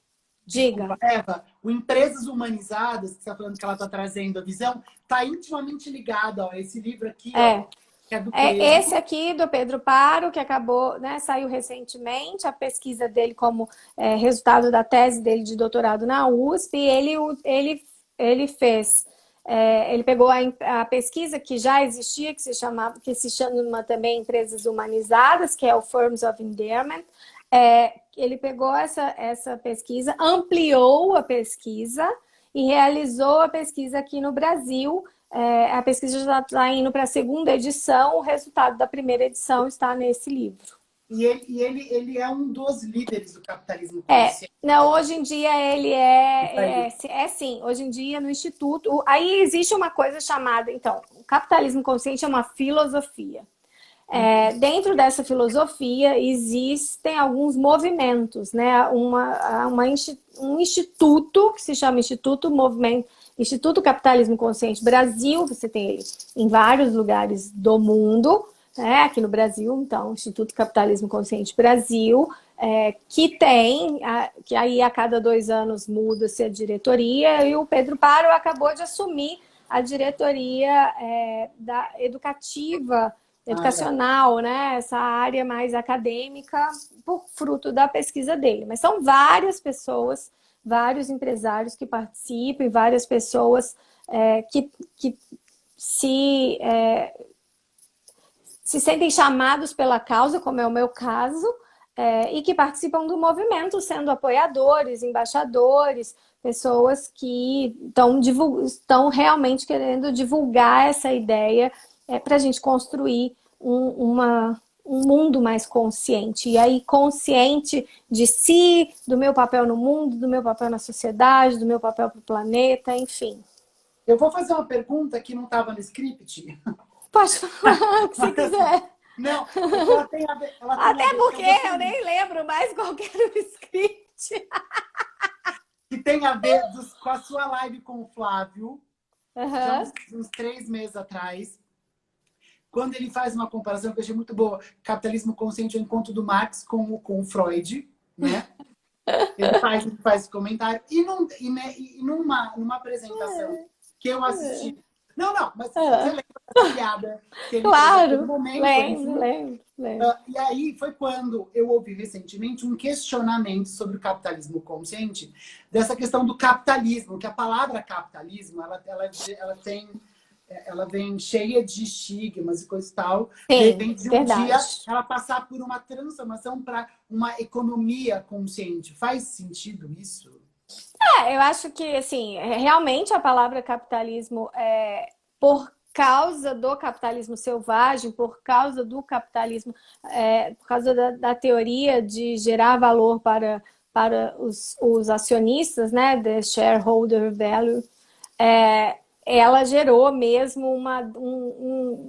Diga. Desculpa, Eva, o Empresas Humanizadas, que você está falando que ela está trazendo a visão, está intimamente ligado a esse livro aqui, ó, que é do Pedro. Esse aqui do Pedro Paro, que acabou, né, saiu recentemente, a pesquisa dele como resultado da tese dele de doutorado na USP, e ele fez, ele pegou a pesquisa que já existia, que se chama também Empresas Humanizadas, que é o Firms of Endearment. Ele pegou essa pesquisa, ampliou a pesquisa e realizou a pesquisa aqui no Brasil. A pesquisa já está indo para a segunda edição, o resultado da primeira edição está nesse livro. E ele é um dos líderes do capitalismo consciente. Não, hoje em dia ele sim, hoje em dia no Instituto. Aí existe uma coisa chamada, então, o capitalismo consciente é uma filosofia. Dentro dessa filosofia existem alguns movimentos, né? Um instituto que se chama Instituto Capitalismo Consciente Brasil, você tem ele em vários lugares do mundo, né? Aqui no Brasil, então, Instituto Capitalismo Consciente Brasil, que aí a cada 2 anos muda-se a diretoria, e o Pedro Paro acabou de assumir a diretoria educacional, né? Essa área mais acadêmica, por fruto da pesquisa dele. Mas são várias pessoas, vários empresários que participam, e várias pessoas que se sentem chamados pela causa, como é o meu caso, e que participam do movimento, sendo apoiadores, embaixadores, pessoas que estão realmente querendo divulgar essa ideia para a gente construir um mundo mais consciente. E aí, consciente de si, do meu papel no mundo, do meu papel na sociedade, do meu papel para o planeta, enfim. Eu vou fazer uma pergunta que não estava no script. Pode falar o que você quiser. Não, ela tem a ver. Até porque eu nem lembro mais qual que era o script. Que tem a ver com a sua live com o Flávio, já uns 3 meses atrás. Quando ele faz uma comparação que eu achei muito boa, capitalismo consciente é o encontro do Marx com o Freud, né? Ele faz esse comentário. E numa apresentação que eu assisti. Não, mas você lembra dessa piada? Que ele claro, momento, lembro. E aí foi quando eu ouvi recentemente um questionamento sobre o capitalismo consciente, dessa questão do capitalismo, que a palavra capitalismo, ela vem cheia de estigmas e coisa e tal. Sim, de repente, um verdade. dia, ela passar por uma transformação para uma economia consciente. Faz sentido isso? Eu acho que, assim, realmente a palavra capitalismo, por causa do capitalismo selvagem, por causa do capitalismo, por causa da teoria de gerar valor para os acionistas, né, the shareholder value, ela gerou mesmo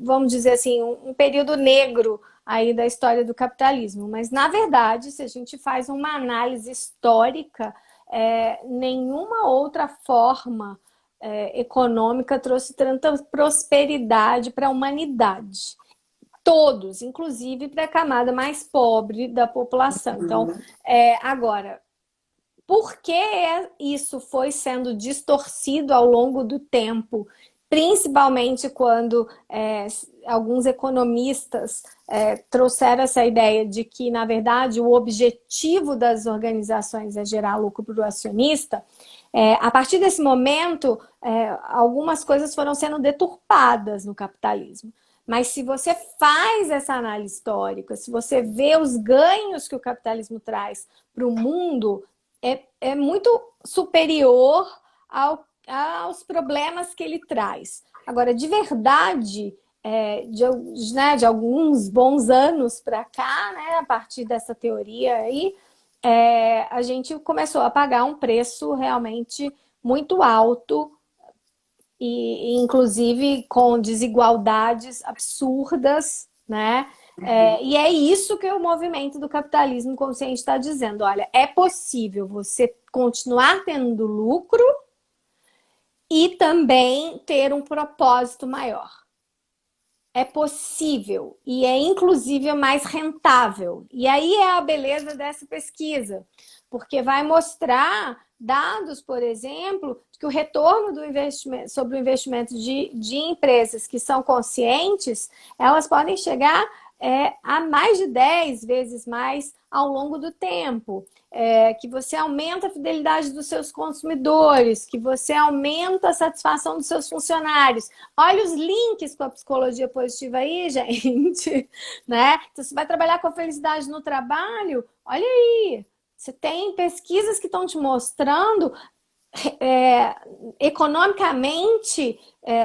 vamos dizer assim, um período negro aí da história do capitalismo. Mas, na verdade, se a gente faz uma análise histórica, nenhuma outra forma econômica trouxe tanta prosperidade para a humanidade. Todos, inclusive para a camada mais pobre da população. Então, agora, por que isso foi sendo distorcido ao longo do tempo? Principalmente quando alguns economistas trouxeram essa ideia de que, na verdade, o objetivo das organizações é gerar lucro para o acionista. A partir desse momento, algumas coisas foram sendo deturpadas no capitalismo. Mas se você faz essa análise histórica, se você vê os ganhos que o capitalismo traz para o mundo, é muito superior aos problemas que ele traz. Agora, de verdade, de alguns bons anos para cá, né, a partir dessa teoria aí, a gente começou a pagar um preço realmente muito alto e inclusive com desigualdades absurdas, né? E é isso que o movimento do capitalismo consciente está dizendo. Olha, é possível você continuar tendo lucro e também ter um propósito maior. É possível e é inclusive mais rentável. E aí é a beleza dessa pesquisa, porque vai mostrar dados, por exemplo, que o retorno do investimento, sobre o investimento de empresas que são conscientes, elas podem chegar a mais de 10 vezes mais ao longo do tempo. Que você aumenta a fidelidade dos seus consumidores, que você aumenta a satisfação dos seus funcionários. Olha os links com a psicologia positiva aí, gente. Né? Então, você vai trabalhar com a felicidade no trabalho, olha aí. Você tem pesquisas que estão te mostrando economicamente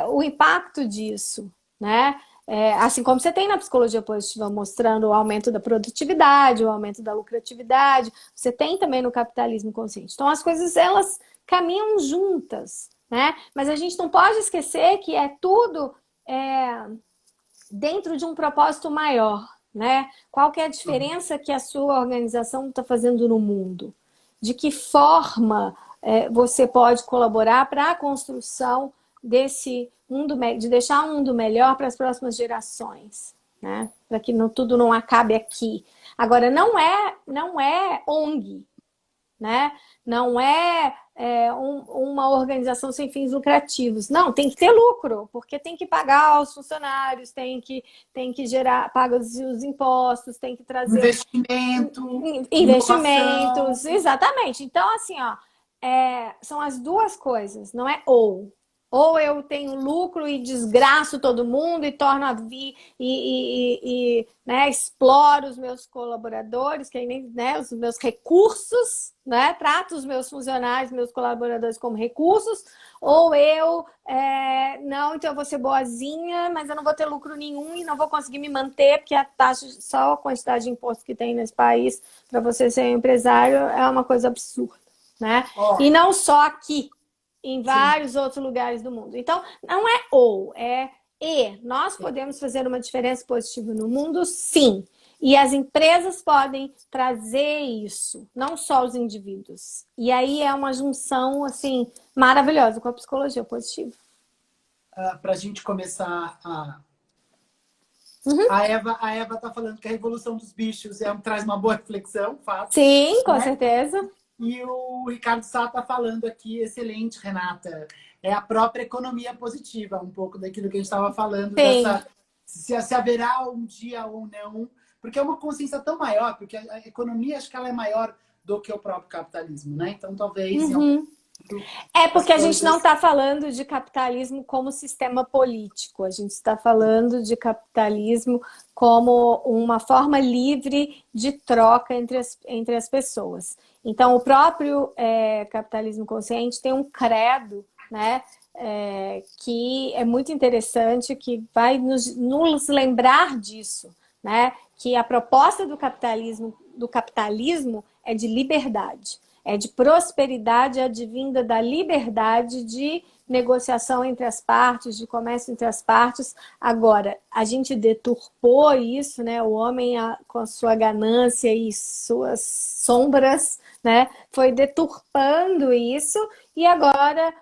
o impacto disso, né? Assim como você tem na psicologia positiva mostrando o aumento da produtividade, o aumento da lucratividade, você tem também no capitalismo consciente. Então as coisas elas caminham juntas, né? Mas a gente não pode esquecer que é tudo dentro de um propósito maior, né? Qual que é a diferença que a sua organização está fazendo no mundo? De que forma você pode colaborar para a construção desse mundo, de deixar um mundo melhor para as próximas gerações, né? Para que tudo não acabe aqui. Agora, não é ONG, né? Não uma organização sem fins lucrativos. Não, tem que ter lucro, porque tem que pagar os funcionários, tem que pagar os impostos, tem que trazer investimentos, inovação. Então, assim, ó, são as duas coisas, não é ou. Ou eu tenho lucro e desgraço todo mundo e torno a né, exploro os meus colaboradores, né, os meus recursos, né, trato os meus funcionários, meus colaboradores como recursos, ou não, então eu vou ser boazinha, mas eu não vou ter lucro nenhum e não vou conseguir me manter, porque a taxa, só a quantidade de imposto que tem nesse país para você ser um empresário é uma coisa absurda, né? E não só aqui. Em vários outros lugares do mundo. Então, não é ou, é e. Nós podemos fazer uma diferença positiva no mundo, sim. E as empresas podem trazer isso, não só os indivíduos. E aí é uma junção, assim, maravilhosa com a psicologia positiva. Para a gente começar A Eva está falando que a revolução dos bichos traz uma boa reflexão, fato. Sim, com certeza. E o Ricardo Sá está falando aqui, excelente, Renata. É a própria economia positiva, um pouco daquilo que a gente estava falando, se haverá um dia ou não, porque é uma consciência tão maior, porque a economia, acho que ela é maior do que o próprio capitalismo, né? Então, talvez... porque a gente não está falando de capitalismo como sistema político, a gente está falando de capitalismo como uma forma livre de troca entre as pessoas. Então, o próprio capitalismo consciente tem um credo, né, que é muito interessante, que vai nos lembrar disso, né, que a proposta do capitalismo é de liberdade. É de prosperidade advinda da liberdade de negociação entre as partes, de comércio entre as partes. Agora, a gente deturpou isso, né? O homem, com a sua ganância e suas sombras, né? Foi deturpando isso e agora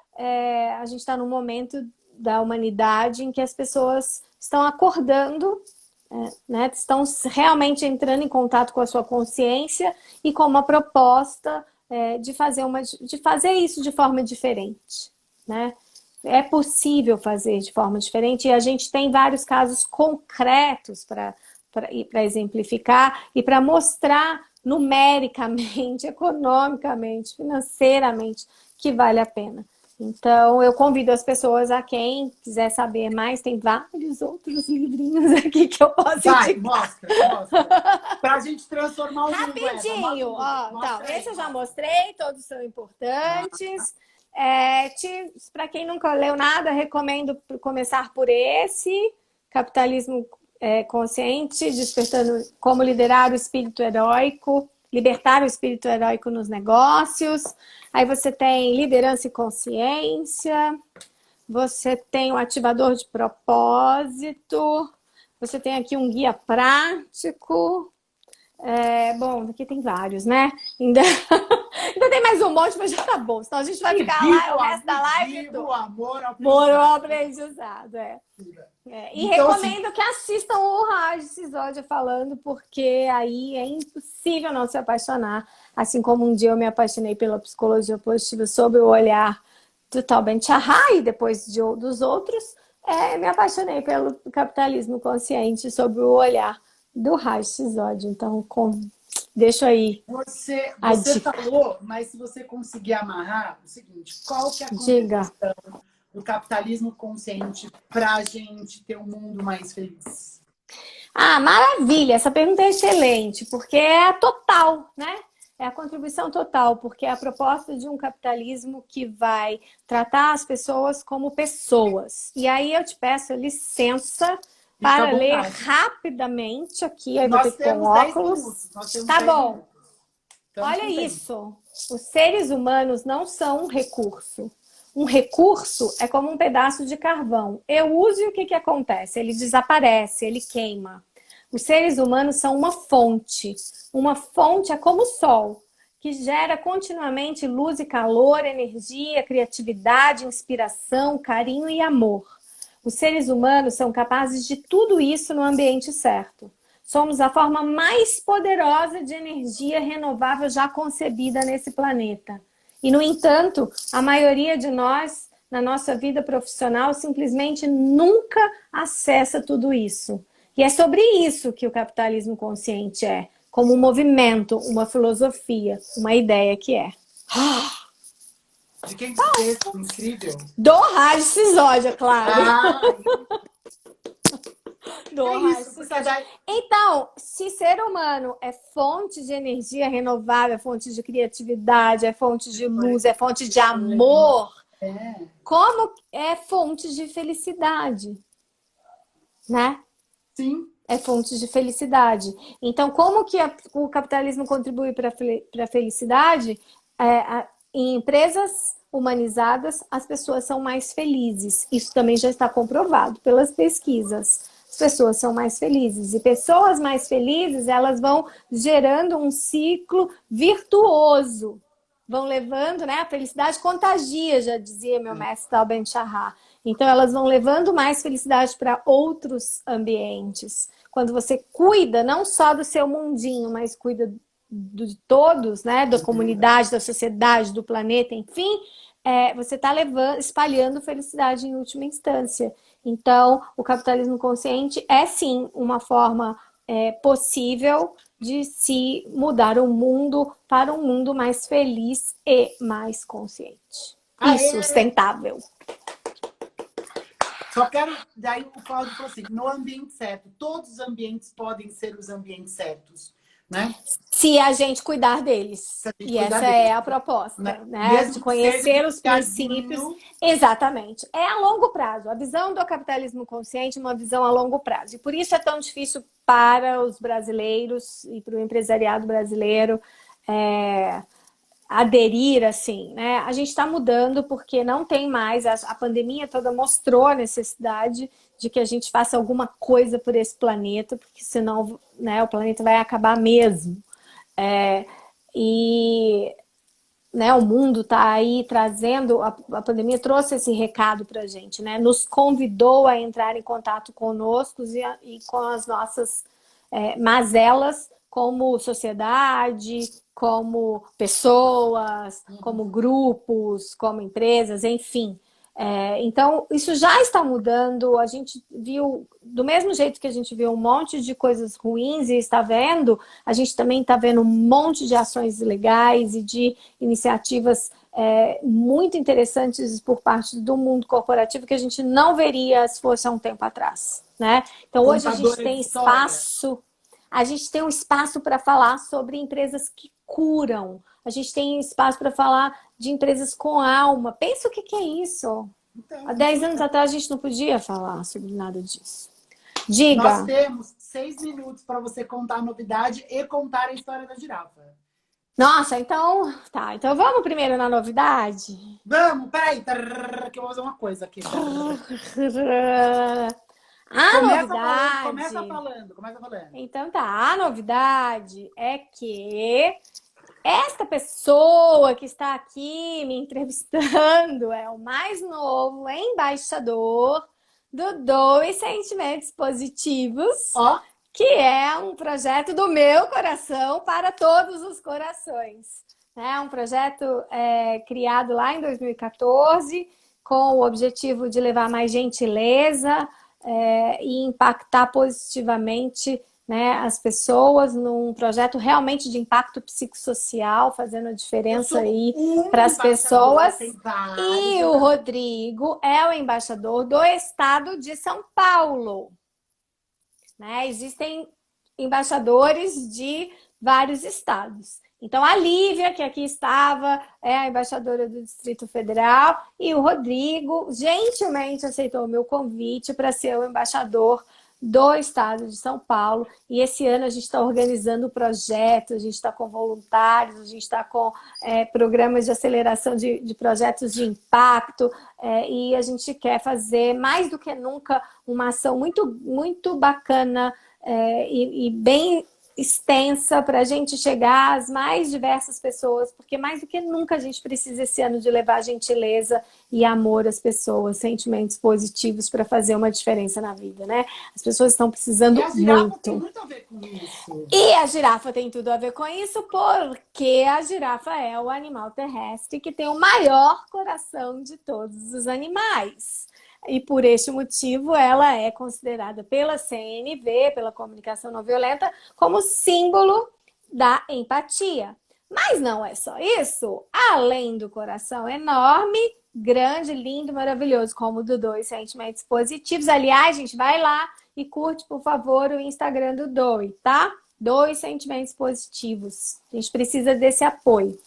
a gente está num momento da humanidade em que as pessoas estão acordando, né? Estão realmente entrando em contato com a sua consciência e com uma proposta de fazer isso de forma diferente, né? É possível fazer de forma diferente e a gente tem vários casos concretos para exemplificar e para mostrar numericamente, economicamente, financeiramente que vale a pena. Então, eu convido as pessoas a quem quiser saber mais, tem vários outros livrinhos aqui que eu posso Vai, indicar. mostra. Pra gente transformar o mundo, Eva. Rapidinho, ó, então, Mostra aí. esse eu já mostrei, todos são importantes. Para quem nunca leu nada, recomendo começar por esse, Capitalismo Consciente, despertando como liderar o espírito heróico, libertar o espírito heróico nos negócios. Aí você tem liderança e consciência, você tem o ativador de propósito, você tem aqui um guia prático. Bom, aqui tem vários, né? Ainda tem mais um monte, mas já tá bom. Senão a gente vai ficar lá o resto da live. Vivo, amor ao Amor ao aprendizado, E Então, recomendo que assistam o Raj Sisodia falando, porque aí é impossível não se apaixonar. Assim como um dia eu me apaixonei pela psicologia positiva sob o olhar do Tal Ben-Shahar e depois dos outros, me apaixonei pelo capitalismo consciente sob o olhar do Raj Sisodia. Então, deixo aí. Você dica. falou, mas se você conseguir amarrar, é o seguinte, qual que é a Diga. contribuição do capitalismo consciente para a gente ter um mundo mais feliz? Maravilha! Essa pergunta é excelente, porque é a total, né? É a contribuição total, porque é a proposta de um capitalismo que vai tratar as pessoas como pessoas. E aí eu te peço licença para ler rapidamente aqui, aí vou ter que pôr um óculos. Tá bom. Olha isso. Os seres humanos não são um recurso. Um recurso é como um pedaço de carvão. Eu uso e o que acontece? Ele desaparece, ele queima. Os seres humanos são uma fonte. Uma fonte é como o sol, que gera continuamente luz e calor, energia, criatividade, inspiração, carinho e amor. Os seres humanos são capazes de tudo isso no ambiente certo. Somos a forma mais poderosa de energia renovável já concebida nesse planeta. E, no entanto, a maioria de nós, na nossa vida profissional, simplesmente nunca acessa tudo isso. E é sobre isso que o capitalismo consciente é, como um movimento, uma filosofia, uma ideia que é. De quem fez? Incrível. Do Raj Sisodia, claro. Então, se ser humano é fonte de energia renovável, é fonte de criatividade, é fonte de luz, é fonte de amor, como é fonte de felicidade? Né? Sim. É fonte de felicidade. Então, como que o capitalismo contribui para a felicidade? Em empresas humanizadas, as pessoas são mais felizes. Isso também já está comprovado pelas pesquisas. As pessoas são mais felizes. E pessoas mais felizes, elas vão gerando um ciclo virtuoso. Vão levando, né? A felicidade contagia, já dizia meu mestre Tal Ben-Shahar. Então, elas vão levando mais felicidade para outros ambientes. Quando você cuida não só do seu mundinho, mas cuida de todos, né? Da comunidade, da sociedade, do planeta, enfim, você está espalhando felicidade em última instância. Então, o capitalismo consciente é sim uma forma possível de se mudar o mundo para um mundo mais feliz e mais consciente. E sustentável. Só quero, daí o Cláudio falou assim, no ambiente certo, todos os ambientes podem ser os ambientes certos, né? Se a gente cuidar deles. E essa é a proposta, né? De conhecer os princípios. Exatamente. É a longo prazo. A visão do capitalismo consciente é uma visão a longo prazo. E por isso é tão difícil para os brasileiros e para o empresariado brasileiro aderir, assim, né? A gente está mudando porque não tem mais, a pandemia toda mostrou a necessidade de que a gente faça alguma coisa por esse planeta, porque senão, né, o planeta vai acabar mesmo. Né, o mundo está aí trazendo, a pandemia trouxe esse recado para a gente, né? Nos convidou a entrar em contato conosco e com as nossas mazelas como sociedade, como pessoas, como grupos, como empresas, enfim. Então, isso já está mudando. A gente viu, do mesmo jeito que a gente viu um monte de coisas ruins e está vendo, a gente também está vendo um monte de ações legais e de iniciativas muito interessantes por parte do mundo corporativo que a gente não veria se fosse há um tempo atrás, né? Então hoje a gente tem espaço, a gente tem um espaço para falar sobre empresas que curam, a gente tem espaço para falar de empresas com alma. Pensa o que é isso? Então, Há 10 anos atrás a gente não podia falar sobre nada disso. Diga. Nós temos 6 minutos para você contar a novidade e contar a história da girafa. Nossa, então... Tá, então vamos primeiro na novidade? Vamos, peraí, que eu vou fazer uma coisa aqui. Começa falando. Então tá, a novidade é que esta pessoa que está aqui me entrevistando é o mais novo embaixador do Doe Sentimentos Positivos, que é um projeto do meu coração para todos os corações. É um projeto criado lá em 2014 com o objetivo de levar mais gentileza e impactar positivamente, né, as pessoas num projeto realmente de impacto psicossocial, fazendo a diferença aí para as pessoas. E o Rodrigo é o embaixador do estado de São Paulo. Né? Existem embaixadores de vários estados. Então, a Lívia, que aqui estava, é a embaixadora do Distrito Federal, e o Rodrigo gentilmente aceitou o meu convite para ser o embaixador do estado de São Paulo. E esse ano a gente está organizando projetos, a gente está com voluntários, a gente está com programas de aceleração de projetos de impacto, e a gente quer fazer, mais do que nunca, uma ação muito, muito bacana e bem extensa para a gente chegar às mais diversas pessoas, porque mais do que nunca a gente precisa esse ano de levar gentileza e amor às pessoas, sentimentos positivos para fazer uma diferença na vida, né? As pessoas estão precisando muito. E a girafa tem muito a ver com isso. E a girafa tem tudo a ver com isso, porque a girafa é o animal terrestre que tem o maior coração de todos os animais. E por este motivo ela é considerada pela CNV, pela comunicação não violenta, como símbolo da empatia. Mas não é só isso. Além do coração enorme, grande, lindo, maravilhoso, como o do Doe Sentimentos Positivos. Aliás, gente, vai lá e curte, por favor, o Instagram do Doe, tá? Doe Sentimentos Positivos. A gente precisa desse apoio.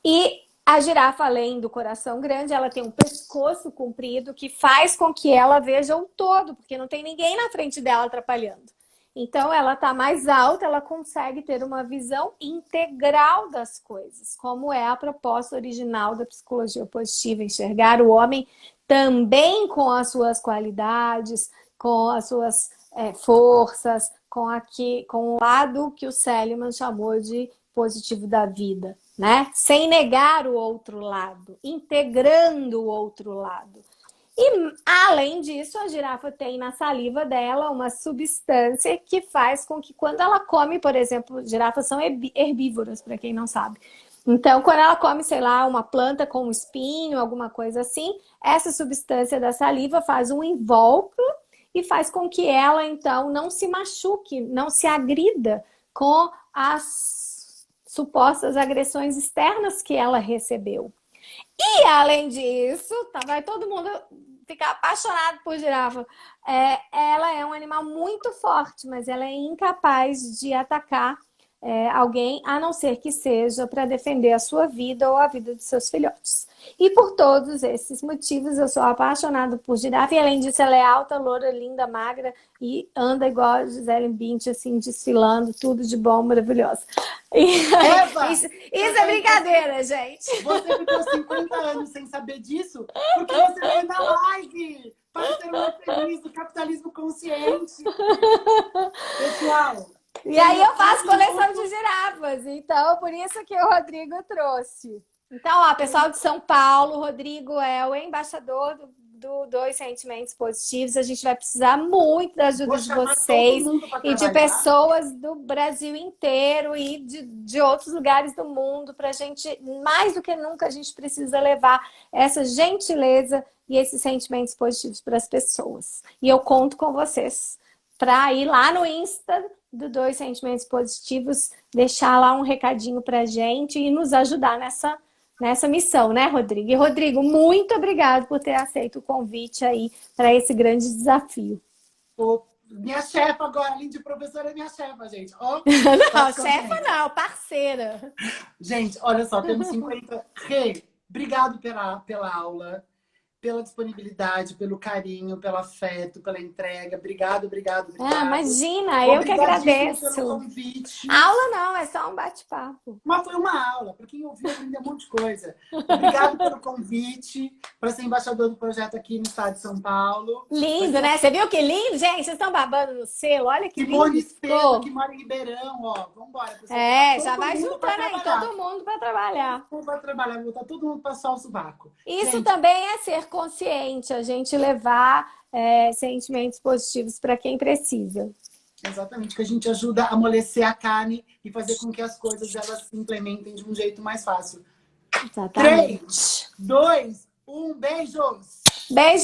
E a girafa, além do coração grande, ela tem um pescoço comprido que faz com que ela veja o todo, porque não tem ninguém na frente dela atrapalhando. Então, ela está mais alta, ela consegue ter uma visão integral das coisas, como é a proposta original da psicologia positiva, enxergar o homem também com as suas qualidades, com as suas forças, com o lado que o Seligman chamou de positivo da vida, né? Sem negar o outro lado, integrando o outro lado. E, além disso, a girafa tem na saliva dela uma substância que faz com que quando ela come, por exemplo, girafas são herbívoras, para quem não sabe. Então, quando ela come, sei lá, uma planta com um espinho, alguma coisa assim, essa substância da saliva faz um invólucro e faz com que ela, então, não se machuque, não se agrida com as supostas agressões externas que ela recebeu. E, além disso, vai todo mundo ficar apaixonado por girafa. Ela é um animal muito forte, mas ela é incapaz de atacar alguém, a não ser que seja para defender a sua vida ou a vida de seus filhotes. E por todos esses motivos, eu sou apaixonada por girafa. E, além disso, ela é alta, loura, linda, magra e anda igual a Gisele Bündchen, assim, desfilando, tudo de bom, maravilhoso. Isso é brincadeira, gente. Você ficou 50 anos sem saber disso porque você foi na live para ser uma feliz do capitalismo consciente. Pessoal... E aí eu faço coleção de girafas, então por isso que o Rodrigo trouxe. Então, ó, pessoal de São Paulo, o Rodrigo é o embaixador do Doe Sentimentos Positivos. A gente vai precisar muito da ajuda de vocês e de pessoas do Brasil inteiro e de outros lugares do mundo, para a gente, mais do que nunca, a gente precisa levar essa gentileza e esses sentimentos positivos para as pessoas. E eu conto com vocês para ir lá no Insta do Doe Sentimentos Positivos, deixar lá um recadinho pra gente e nos ajudar nessa missão, né, Rodrigo? E, Rodrigo, muito obrigado por ter aceito o convite aí para esse grande desafio. Minha chefa agora, além de professora, é minha chefa, gente. Ó, Não, chefa não, parceira. gente, olha só, temos 50... Rê, obrigado pela aula, pela disponibilidade, pelo carinho, pelo afeto, pela entrega. Obrigado. Imagina, eu que agradeço. Pelo convite. Aula não, é só um bate-papo. Mas foi uma aula, para quem ouviu, aprendeu um monte de coisa. Obrigado pelo convite para ser embaixador do projeto aqui no estado de São Paulo. Lindo, né? Você viu que lindo? Gente, vocês estão babando no selo. Olha que lindo. Simone Estevam, que mora em Ribeirão, ó. Vambora. Já vai juntando aí todo mundo para trabalhar. Todo mundo vai trabalhar, vou botar todo mundo para passar o sovaco. Isso gente, também é ser consciente, a gente levar sentimentos positivos para quem precisa. Exatamente, que a gente ajuda a amolecer a carne e fazer com que as coisas elas se implementem de um jeito mais fácil. Exatamente. 3, 2, 1, beijos! Beijo!